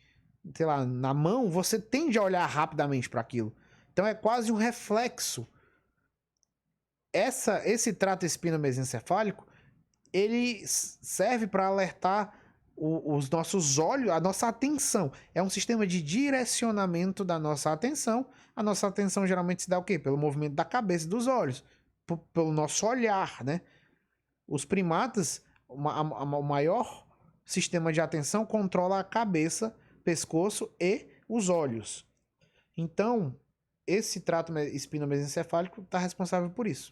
sei lá, na mão, você tende a olhar rapidamente para aquilo. Então, é quase um reflexo. Esse trato espino-mesencefálico, ele serve para alertar os nossos olhos, a nossa atenção. É um sistema de direcionamento da nossa atenção. A nossa atenção geralmente se dá o quê? Pelo movimento da cabeça e dos olhos, pelo nosso olhar, né? Os primatas, o maior sistema de atenção controla a cabeça, pescoço e os olhos. Então, esse trato espino-mesencefálico está responsável por isso.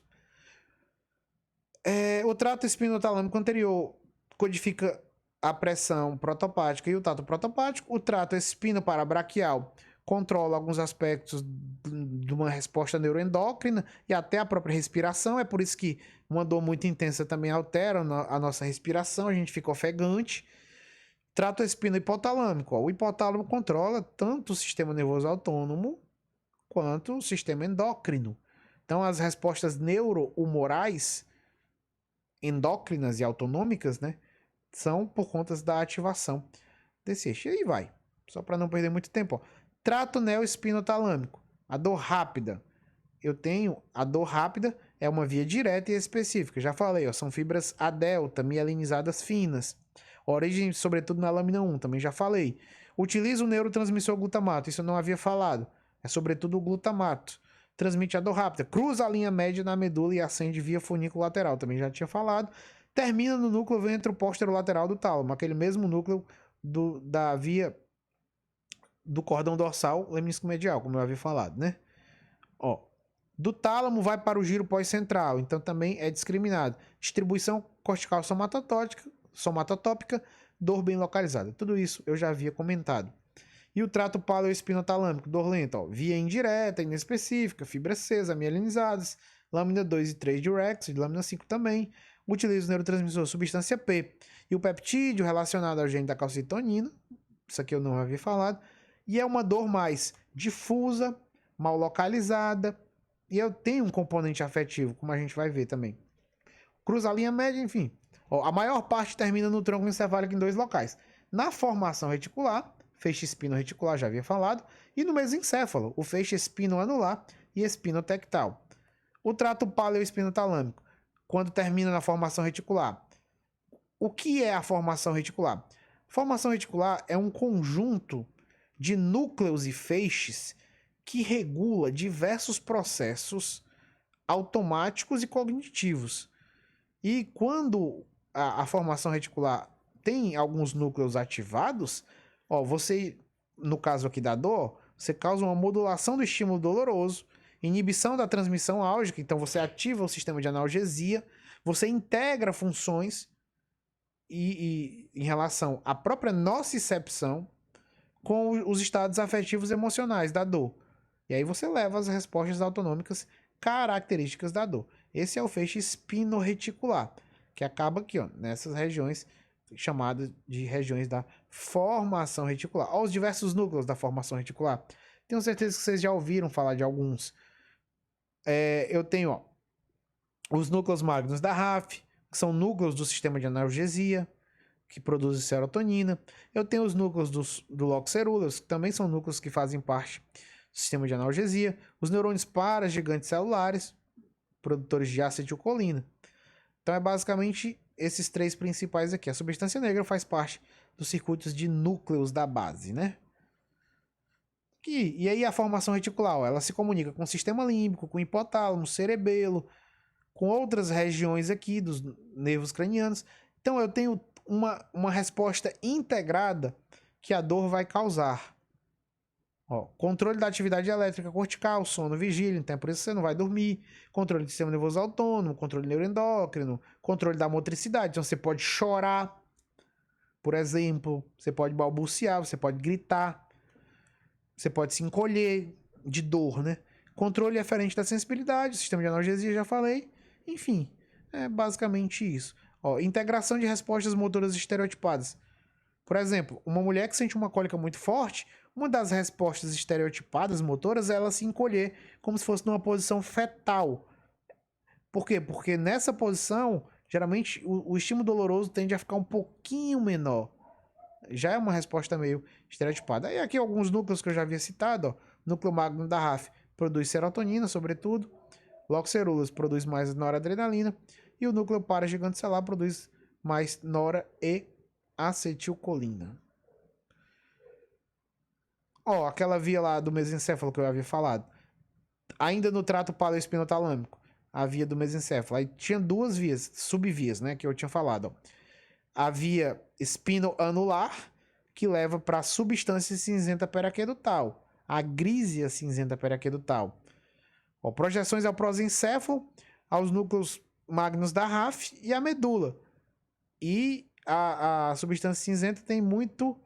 O trato espinotalâmico anterior codifica a pressão protopática e o tato protopático. O trato espino-parabraquial controla alguns aspectos de uma resposta neuroendócrina e até a própria respiração. É por isso que uma dor muito intensa também altera a nossa respiração, a gente fica ofegante. Trato espino-hipotalâmico. O hipotálamo controla tanto o sistema nervoso autônomo quanto o sistema endócrino. Então, as respostas neurohumorais, endócrinas e autonômicas, né, são por conta da ativação desse eixo. E aí vai, só para não perder muito tempo. Ó. Trato neoespinotalâmico, a dor rápida. Eu tenho a dor rápida, é uma via direta e específica. Já falei, ó, são fibras A delta, mielinizadas finas. Origem, sobretudo, na lâmina 1, também já falei. Utiliza o neurotransmissor glutamato, isso eu não havia falado. É sobretudo o glutamato. Transmite a dor rápida. Cruza a linha média na medula e acende via funículo lateral, também já tinha falado. Termina no núcleo ventropóstero-lateral do tálamo, aquele mesmo núcleo da via do cordão dorsal lemnisco medial, como eu havia falado, né? Ó, do tálamo vai para o giro pós-central, então também é discriminado. Distribuição cortical somatotópica, dor bem localizada. Tudo isso eu já havia comentado. E o trato paleoespinotalâmico, dor lenta, ó, via indireta, inespecífica, fibras C, mielinizadas, lâmina 2 e 3 de Rex, e lâmina 5 também. Utiliza o neurotransmissor substância P e o peptídeo relacionado ao gene da calcitonina, isso aqui eu não havia falado, e é uma dor mais difusa, mal localizada, e eu tenho um componente afetivo, como a gente vai ver também. Cruza a linha média, enfim. Ó, a maior parte termina no tronco encefálico em 2 locais. Na formação reticular, feixe espino-reticular, já havia falado, e no mesencéfalo, o feixe espino-anular e espinotectal. O trato paleoespinotalâmico, quando termina na formação reticular. O que é a formação reticular? Formação reticular é um conjunto de núcleos e feixes que regula diversos processos automáticos e cognitivos. E quando a formação reticular tem alguns núcleos ativados, ó, você, no caso aqui da dor, você causa uma modulação do estímulo doloroso, inibição da transmissão álgica, então você ativa o sistema de analgesia, você integra funções em relação à própria nocicepção com os estados afetivos e emocionais da dor. E aí você leva as respostas autonômicas características da dor. Esse é o feixe espinorreticular, que acaba aqui, ó, nessas regiões chamadas de regiões da formação reticular. Olha os diversos núcleos da formação reticular. Tenho certeza que vocês já ouviram falar de alguns. Eu tenho, ó, os núcleos magnos da RAF, que são núcleos do sistema de analgesia, que produzem serotonina. Eu tenho os núcleos do locus ceruleus, que também são núcleos que fazem parte do sistema de analgesia. Os neurônios paragigantes celulares, produtores de acetilcolina. Então é basicamente esses três principais aqui. A substância negra faz parte dos circuitos de núcleos da base, né? E aí a formação reticular, ó, ela se comunica com o sistema límbico, com o hipotálamo, cerebelo, com outras regiões aqui dos nervos cranianos. Então eu tenho uma resposta integrada que a dor vai causar. Ó, controle da atividade elétrica cortical, sono, vigília, então é por isso que você não vai dormir. Controle do sistema nervoso autônomo, controle neuroendócrino, controle da motricidade. Então você pode chorar, por exemplo, você pode balbuciar, você pode gritar, você pode se encolher de dor, né? Controle referente da sensibilidade, sistema de analgesia, já falei. Enfim, é basicamente isso. Ó, integração de respostas motoras estereotipadas. Por exemplo, uma mulher que sente uma cólica muito forte, uma das respostas estereotipadas motoras é ela se encolher como se fosse numa posição fetal. Por quê? Porque nessa posição, geralmente, o estímulo doloroso tende a ficar um pouquinho menor. Já é uma resposta meio estereotipada. E aqui alguns núcleos que eu já havia citado, ó. Núcleo magno da RAF produz serotonina, sobretudo. Locus ceruleus produz mais noradrenalina. E o núcleo paragigante celular produz mais nora e acetilcolina. Ó, aquela via lá do mesencéfalo que eu havia falado. Ainda no trato paleoespinotalâmico, a via do mesencéfalo. Aí tinha duas vias, subvias, né, que eu tinha falado. Ó. A via espinoanular, que leva para a substância cinzenta periaquedutal, a grísia cinzenta periaquedutal. Ó, projeções ao prosencéfalo, aos núcleos magnos da RAF e a medula. E a substância cinzenta tem muito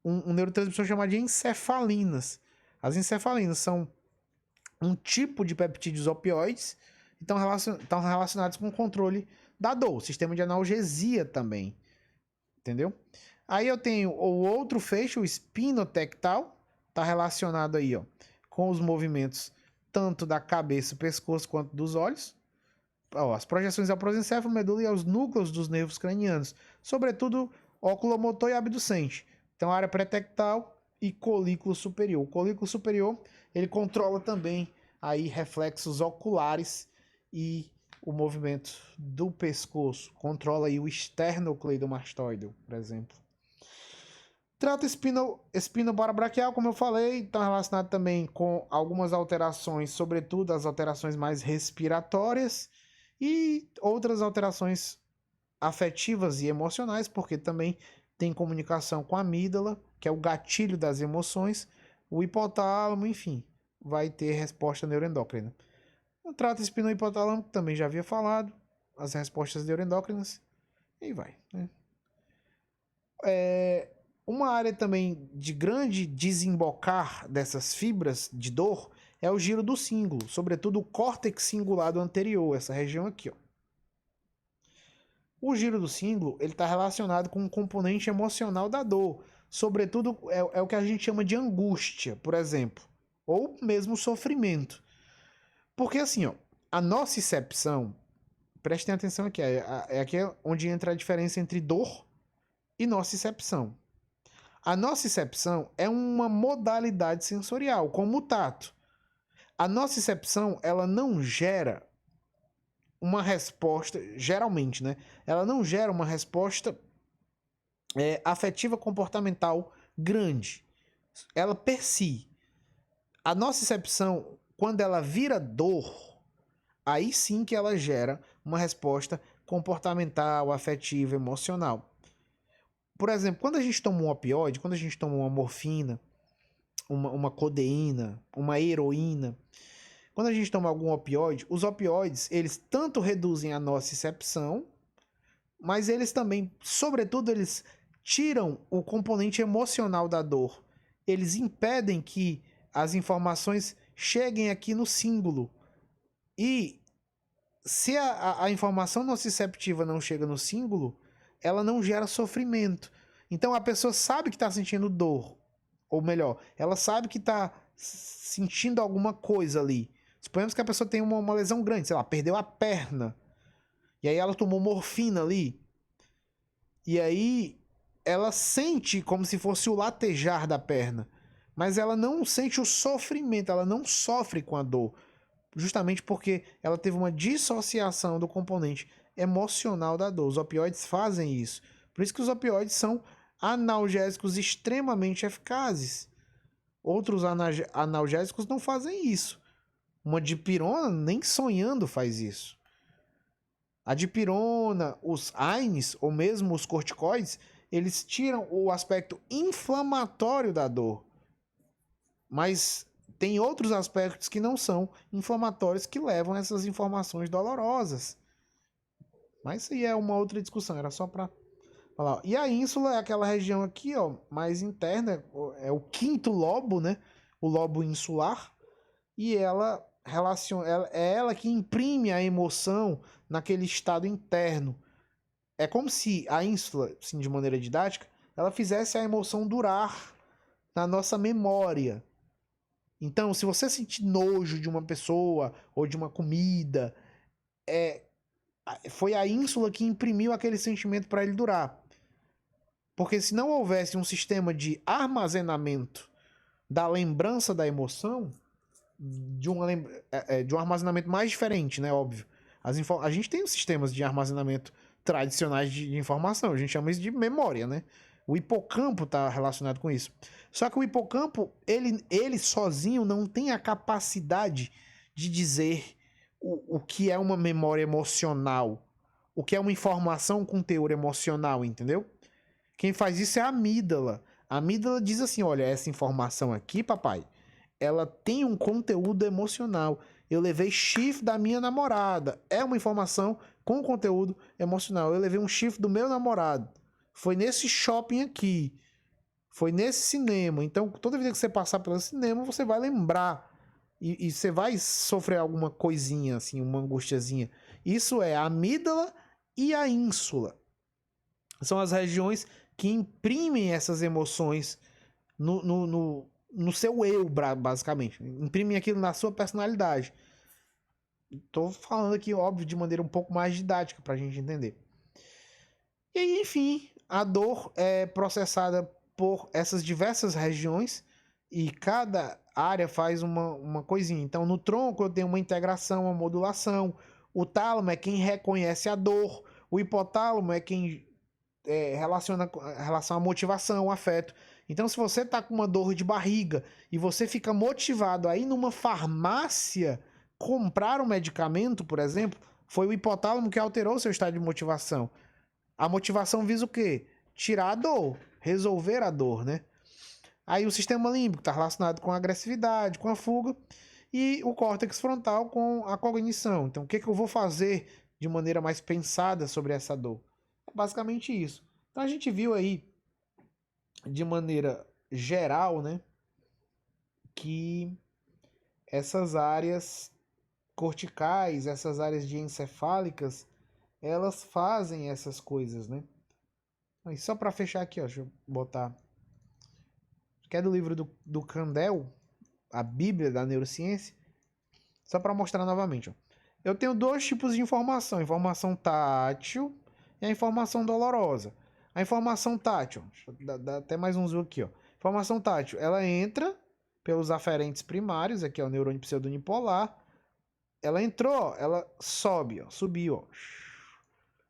um neurotransmissor chamado de encefalinas. As encefalinas são um tipo de peptídeos opioides e estão relacionados com o controle da dor, sistema de analgesia também. Entendeu? Aí eu tenho o outro feixe, o espinotectal, está relacionado aí, ó, com os movimentos tanto da cabeça, pescoço, quanto dos olhos. Ó, as projeções ao prosencéfalo, medula e aos núcleos dos nervos cranianos, sobretudo oculomotor e abducente. Então, área pretectal e colículo superior. O colículo superior, ele controla também aí reflexos oculares e o movimento do pescoço. Controla aí o esternocleidomastoide, por exemplo. Trato espinobarabraquial, como eu falei, está relacionado também com algumas alterações, sobretudo as alterações mais respiratórias e outras alterações afetivas e emocionais, porque também tem comunicação com a amígdala, que é o gatilho das emoções, o hipotálamo, enfim, vai ter resposta neuroendócrina. O trato espinohipotalâmico também já havia falado, as respostas neuroendócrinas, e vai, né? Uma área também de grande desembocar dessas fibras de dor é o giro do cíngulo, sobretudo o córtex cingulado anterior, essa região aqui, ó. O giro do cíngulo ele está relacionado com um componente emocional da dor, sobretudo é o que a gente chama de angústia, por exemplo, ou mesmo sofrimento. Porque assim, ó, a nocicepção, prestem atenção aqui, é aqui onde entra a diferença entre dor e nocicepção. A nocicepção é uma modalidade sensorial, como o tato. A nocicepção, ela não gera uma resposta, geralmente, né? Ela não gera uma resposta afetiva comportamental grande. Ela per si. A nocicepção, quando ela vira dor, aí sim que ela gera uma resposta comportamental, afetivo, emocional. Por exemplo, quando a gente toma um opioide, quando a gente toma uma morfina, uma codeína, uma heroína, quando a gente toma algum opioide, os opioides, eles tanto reduzem a nocicepção, mas eles também, sobretudo, eles tiram o componente emocional da dor. Eles impedem que as informações cheguem aqui no símbolo. E se a informação nociceptiva não chega no símbolo, ela não gera sofrimento. Então a pessoa sabe que está sentindo dor. Ou melhor, ela sabe que está sentindo alguma coisa ali. Suponhamos que a pessoa tem uma lesão grande, sei lá, perdeu a perna. E aí ela tomou morfina ali. E aí ela sente como se fosse o latejar da perna. Mas ela não sente o sofrimento, ela não sofre com a dor. Justamente porque ela teve uma dissociação do componente emocional da dor. Os opioides fazem isso. Por isso que os opioides são analgésicos extremamente eficazes. Outros analgésicos não fazem isso. Uma dipirona nem sonhando faz isso. A dipirona, os AINES ou mesmo os corticoides, eles tiram o aspecto inflamatório da dor. Mas tem outros aspectos que não são inflamatórios que levam a essas informações dolorosas. Mas isso aí é uma outra discussão, era só para falar. E a ínsula é aquela região aqui, ó, mais interna, é o quinto lobo, né? O lobo insular. E ela é ela que imprime a emoção naquele estado interno. É como se a ínsula, assim, de maneira didática, ela fizesse a emoção durar na nossa memória. Então, se você sentir nojo de uma pessoa ou de uma comida, foi a ínsula que imprimiu aquele sentimento para ele durar. Porque se não houvesse um sistema de armazenamento da lembrança da emoção, de um armazenamento mais diferente, né? Óbvio. A gente tem os sistemas de armazenamento tradicionais de informação, a gente chama isso de memória, né? O hipocampo está relacionado com isso. Só que o hipocampo, ele sozinho não tem a capacidade de dizer o que é uma memória emocional, o que é uma informação com teor emocional, entendeu? Quem faz isso é a amígdala. A amígdala diz assim, olha, essa informação aqui, papai, ela tem um conteúdo emocional. Eu levei chifre da minha namorada. É uma informação com conteúdo emocional. Eu levei um chifre do meu namorado. Foi nesse shopping aqui. Foi nesse cinema. Então, toda vez que você passar pelo cinema, você vai lembrar. E você vai sofrer alguma coisinha, assim, uma angustiazinha. Isso é a amígdala e a ínsula. São as regiões que imprimem essas emoções no seu eu, basicamente. Imprimem aquilo na sua personalidade. Estou falando aqui, óbvio, de maneira um pouco mais didática para a gente entender. E aí, enfim, a dor é processada por essas diversas regiões e cada área faz uma coisinha. Então, no tronco eu tenho uma integração, uma modulação. O tálamo é quem reconhece a dor. O hipotálamo é quem relaciona relação à motivação, ao afeto. Então, se você está com uma dor de barriga e você fica motivado a ir numa farmácia comprar um medicamento, por exemplo, foi o hipotálamo que alterou seu estado de motivação. A motivação visa o quê? Tirar a dor, resolver a dor, né? Aí o sistema límbico está relacionado com a agressividade, com a fuga, e o córtex frontal com a cognição. Então, o que eu vou fazer de maneira mais pensada sobre essa dor? É basicamente isso. Então, a gente viu aí, de maneira geral, né, que essas áreas corticais, essas áreas diencefálicas, elas fazem essas coisas, né? E só para fechar aqui, ó, deixa eu botar. Que é do livro do Kandel, a Bíblia da Neurociência. Só para mostrar novamente, ó. Eu tenho dois tipos de informação: a informação tátil e a informação dolorosa. A informação tátil, deixa eu dar até mais um zoom aqui, ó. Informação tátil, ela entra pelos aferentes primários, aqui é o neurônio pseudonipolar. Ela entrou, ela sobe, ó, subiu, ó.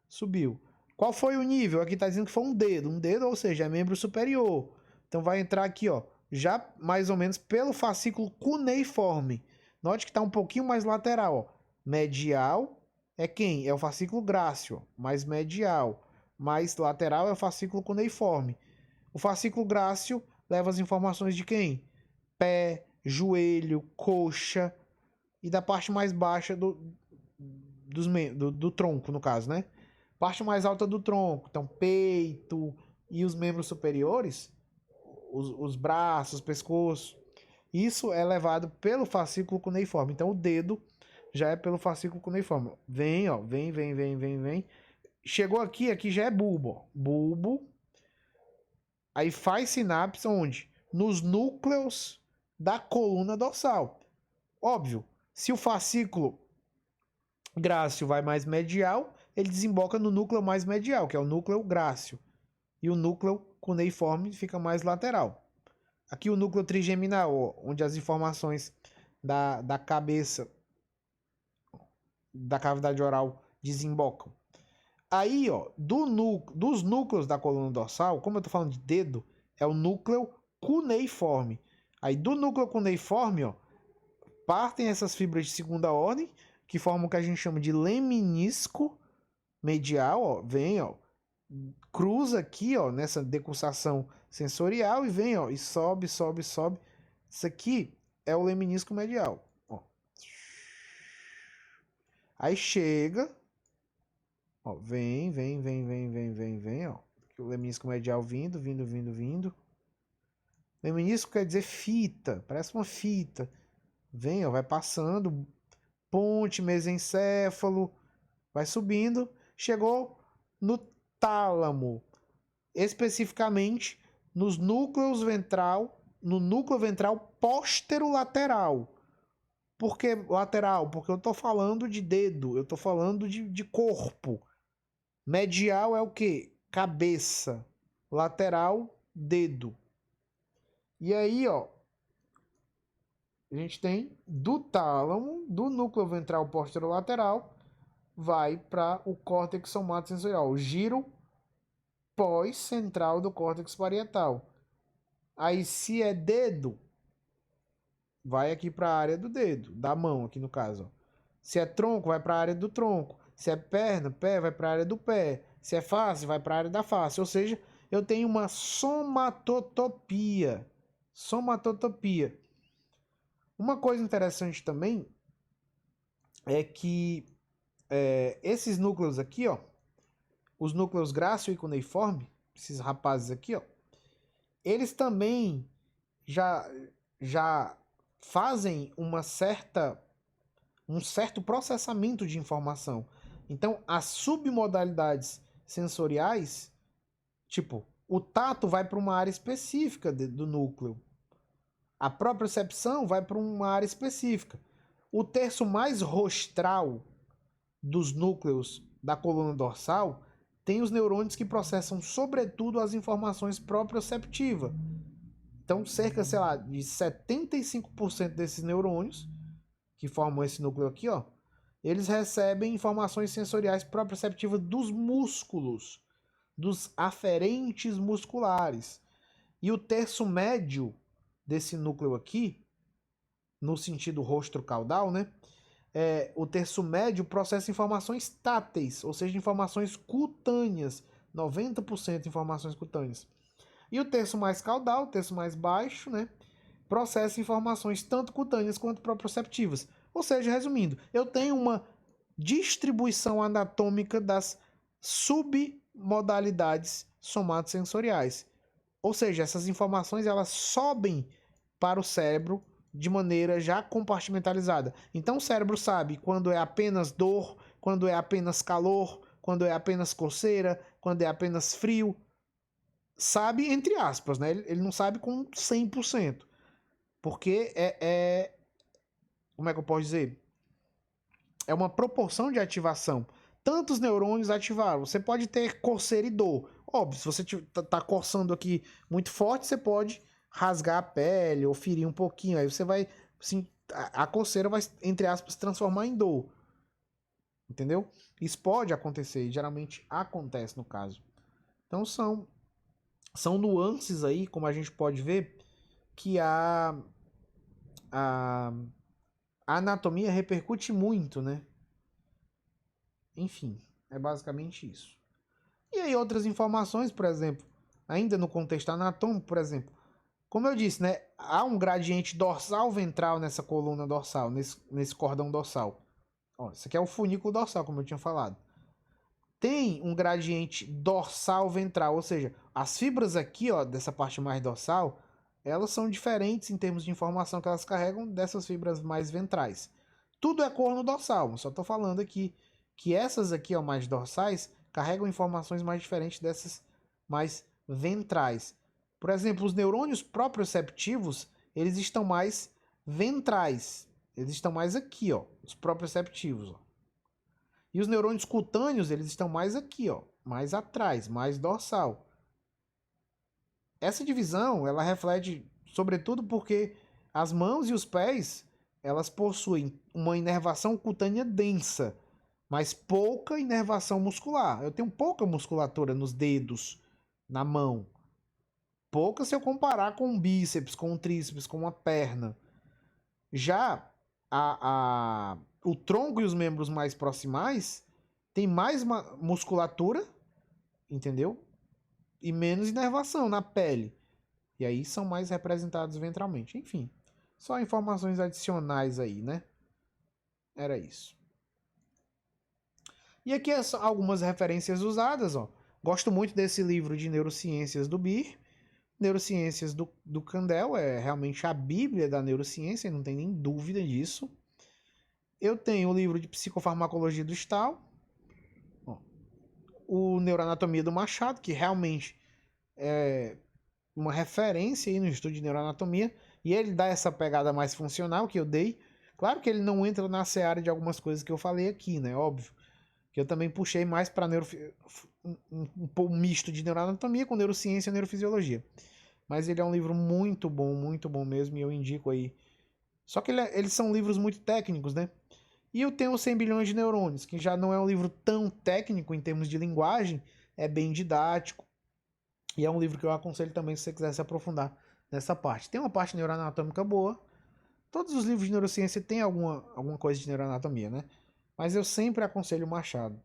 Subiu. Qual foi o nível? Aqui está dizendo que foi um dedo, ou seja, é membro superior. Então vai entrar aqui, ó, já mais ou menos pelo fascículo cuneiforme. Note que está um pouquinho mais lateral, ó. Medial é quem? É o fascículo grácil, mais medial. Mais lateral é o fascículo cuneiforme. O fascículo grácil leva as informações de quem? Pé, joelho, coxa e da parte mais baixa do tronco, no caso, né? Parte mais alta do tronco, então peito e os membros superiores, os braços, pescoço. Isso é levado pelo fascículo cuneiforme. Então o dedo já é pelo fascículo cuneiforme. Vem, ó, vem. Chegou aqui, aqui já é bulbo, ó. Bulbo. Aí faz sinapse onde? Nos núcleos da coluna dorsal. Óbvio, se o fascículo grácil vai mais medial, ele desemboca no núcleo mais medial, que é o núcleo grácil. E o núcleo cuneiforme fica mais lateral. Aqui o núcleo trigeminal, ó, onde as informações da cabeça, da cavidade oral desembocam. Aí, ó, dos núcleos da coluna dorsal, como eu tô falando de dedo, é o núcleo cuneiforme. Aí do núcleo cuneiforme, ó, partem essas fibras de segunda ordem, que formam o que a gente chama de leminisco medial, ó, vem, ó, cruza aqui, ó, nessa decussação sensorial e vem, ó, e sobe. Isso aqui é o leminisco medial, ó. Aí chega, ó, vem, ó. O leminisco medial vindo. Leminisco quer dizer fita, parece uma fita. Vem, ó, vai passando, ponte, mesencéfalo, vai subindo, chegou no tálamo, especificamente nos núcleos ventral, no núcleo ventral posterolateral. Por que lateral? Porque eu tô falando de dedo, eu tô falando de corpo. Medial é o que? Cabeça. Lateral, dedo. E aí, ó, a gente tem do tálamo, do núcleo ventral posterolateral, vai para o córtex somatosensorial, o giro pós-central do córtex parietal. Aí, se é dedo, vai aqui para a área do dedo, da mão aqui no caso. Ó. Se é tronco, vai para a área do tronco. Se é perna, pé, vai para a área do pé. Se é face, vai para a área da face. Ou seja, eu tenho uma somatotopia. Somatotopia. Uma coisa interessante também é que esses núcleos aqui, ó, os núcleos grácil e cuneiforme, esses rapazes aqui, ó, eles também já, já fazem um certo processamento de informação. Então, as submodalidades sensoriais, tipo, o tato vai para uma área específica do núcleo. A propriocepção vai para uma área específica. O terço mais rostral dos núcleos da coluna dorsal tem os neurônios que processam sobretudo as informações proprioceptivas. Então, cerca, sei lá, de 75% desses neurônios que formam esse núcleo aqui, ó, eles recebem informações sensoriais proprioceptivas dos músculos, dos aferentes musculares. E o terço médio desse núcleo aqui, no sentido rostro-caudal, né? O terço médio processa informações táteis, ou seja, informações cutâneas, 90% informações cutâneas. E o terço mais caudal, o terço mais baixo, né, processa informações tanto cutâneas quanto proprioceptivas. Ou seja, resumindo, eu tenho uma distribuição anatômica das submodalidades somatosensoriais. Ou seja, essas informações elas sobem para o cérebro de maneira já compartimentalizada. Então o cérebro sabe quando é apenas dor, quando é apenas calor, quando é apenas coceira, quando é apenas frio. Sabe entre aspas, né? Ele não sabe com 100%. Porque como é que eu posso dizer? É uma proporção de ativação. Tantos neurônios ativaram. Você pode ter coceira e dor. Óbvio, se você tá coçando aqui muito forte, você pode rasgar a pele ou ferir um pouquinho. Aí você vai, assim, a coceira vai, entre aspas, se transformar em dor. Entendeu? Isso pode acontecer, e geralmente acontece no caso. Então são nuances aí, como a gente pode ver, que a anatomia repercute muito, né? Enfim, é basicamente isso. E aí outras informações, por exemplo, ainda no contexto anatômico, por exemplo, como eu disse, né, há um gradiente dorsal ventral nessa coluna dorsal, nesse cordão dorsal. Ó, isso aqui é o funículo dorsal, como eu tinha falado. Tem um gradiente dorsal ventral, ou seja, as fibras aqui, ó, dessa parte mais dorsal, elas são diferentes em termos de informação que elas carregam dessas fibras mais ventrais. Tudo é corno dorsal, só estou falando aqui que essas aqui, ó, mais dorsais, carregam informações mais diferentes dessas mais ventrais. Por exemplo, os neurônios proprioceptivos, eles estão mais ventrais. Eles estão mais aqui, ó, os proprioceptivos, ó. E os neurônios cutâneos, eles estão mais aqui, ó, mais atrás, mais dorsal. Essa divisão, ela reflete sobretudo porque as mãos e os pés, elas possuem uma inervação cutânea densa, mas pouca inervação muscular. Eu tenho pouca musculatura nos dedos, na mão. Pouca se eu comparar com um bíceps, com um tríceps, com uma perna. Já o tronco e os membros mais proximais tem mais musculatura, entendeu? E menos inervação na pele. E aí são mais representados ventralmente. Enfim, só informações adicionais aí, né? Era isso. E aqui são algumas referências usadas, ó. Gosto muito desse livro de neurociências do Beer. Neurociências do Kandel é realmente a bíblia da neurociência, não tem nem dúvida disso. Eu tenho o livro de psicofarmacologia do Stahl, ó, o Neuroanatomia do Machado, que realmente é uma referência aí no estudo de neuroanatomia, e ele dá essa pegada mais funcional que eu dei. Claro que ele não entra na seara de algumas coisas que eu falei aqui, né? Óbvio. Que eu também puxei mais para um misto de neuroanatomia com neurociência e neurofisiologia. Mas ele é um livro muito bom mesmo, e eu indico aí. Só que eles são livros muito técnicos, né? E eu tenho 100 bilhões de neurônios, que já não é um livro tão técnico em termos de linguagem, é bem didático. E é um livro que eu aconselho também se você quiser se aprofundar nessa parte. Tem uma parte neuroanatômica boa. Todos os livros de neurociência têm alguma coisa de neuroanatomia, né? Mas eu sempre aconselho Machado.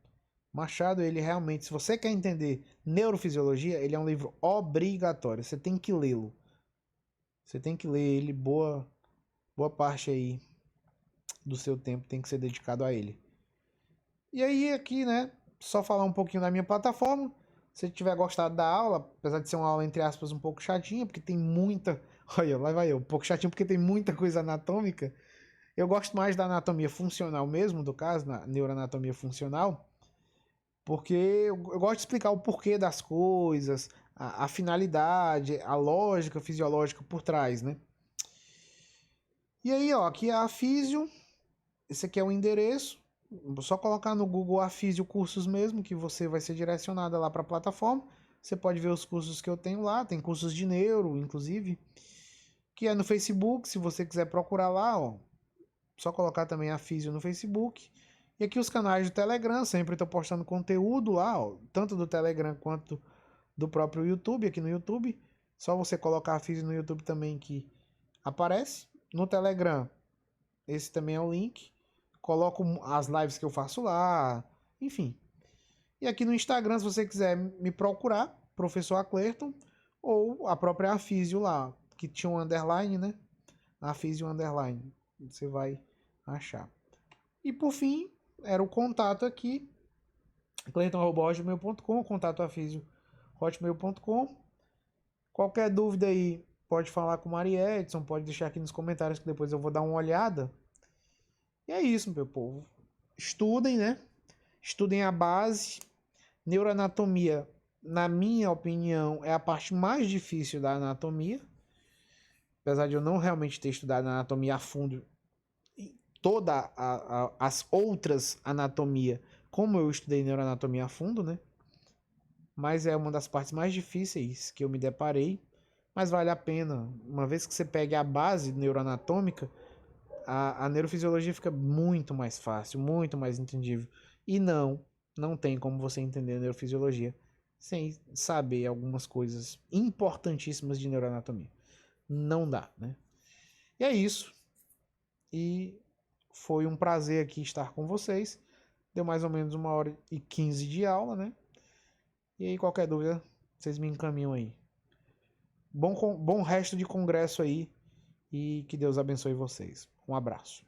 Machado, ele realmente, se você quer entender neurofisiologia, ele é um livro obrigatório. Você tem que lê-lo. Você tem que ler ele, boa parte aí do seu tempo tem que ser dedicado a ele. E aí aqui, né, só falar um pouquinho da minha plataforma. Se tiver gostado da aula, apesar de ser uma aula entre aspas um pouco chatinha, porque tem muita, olha, lá vai eu, um pouco chatinho porque tem muita coisa anatômica. Eu gosto mais da anatomia funcional mesmo, do caso, na neuroanatomia funcional, porque eu gosto de explicar o porquê das coisas, a finalidade, a lógica fisiológica por trás, né? E aí, ó, aqui é a Físio. Esse aqui é o endereço. Só colocar no Google Afísio Cursos mesmo, que você vai ser direcionada lá para a plataforma. Você pode ver os cursos que eu tenho lá. Tem cursos de neuro, inclusive, que é no Facebook. Se você quiser procurar lá, ó, só colocar também Afísio no Facebook. E aqui os canais do Telegram. Sempre estou postando conteúdo lá, ó, tanto do Telegram quanto do próprio YouTube. Aqui no YouTube, só você colocar Afísio no YouTube também que aparece. No Telegram, esse também é o link. Coloco as lives que eu faço lá, enfim. E aqui no Instagram, se você quiser me procurar, Professor Aclerton, ou a própria Afísio lá, que tinha um underline, né? Afísio underline. Você vai achar. E por fim, era o contato aqui, cleiton@hotmail.com, contato afísio@hotmail.com. Qualquer dúvida aí, pode falar com o Maria Edson, pode deixar aqui nos comentários que depois eu vou dar uma olhada. E é isso, meu povo. Estudem, né? Estudem a base. Neuroanatomia, na minha opinião, é a parte mais difícil da anatomia. Apesar de eu não realmente ter estudado anatomia a fundo, todas as outras anatomia, como eu estudei neuroanatomia a fundo, né? Mas é uma das partes mais difíceis que eu me deparei. Mas vale a pena. Uma vez que você pegue a base neuroanatômica, a neurofisiologia fica muito mais fácil, muito mais entendível. E não tem como você entender a neurofisiologia sem saber algumas coisas importantíssimas de neuroanatomia. Não dá, né? E é isso. E foi um prazer aqui estar com vocês. Deu mais ou menos 1h15 de aula, né? E aí, qualquer dúvida, vocês me encaminham aí. Bom resto de congresso aí e que Deus abençoe vocês. Um abraço.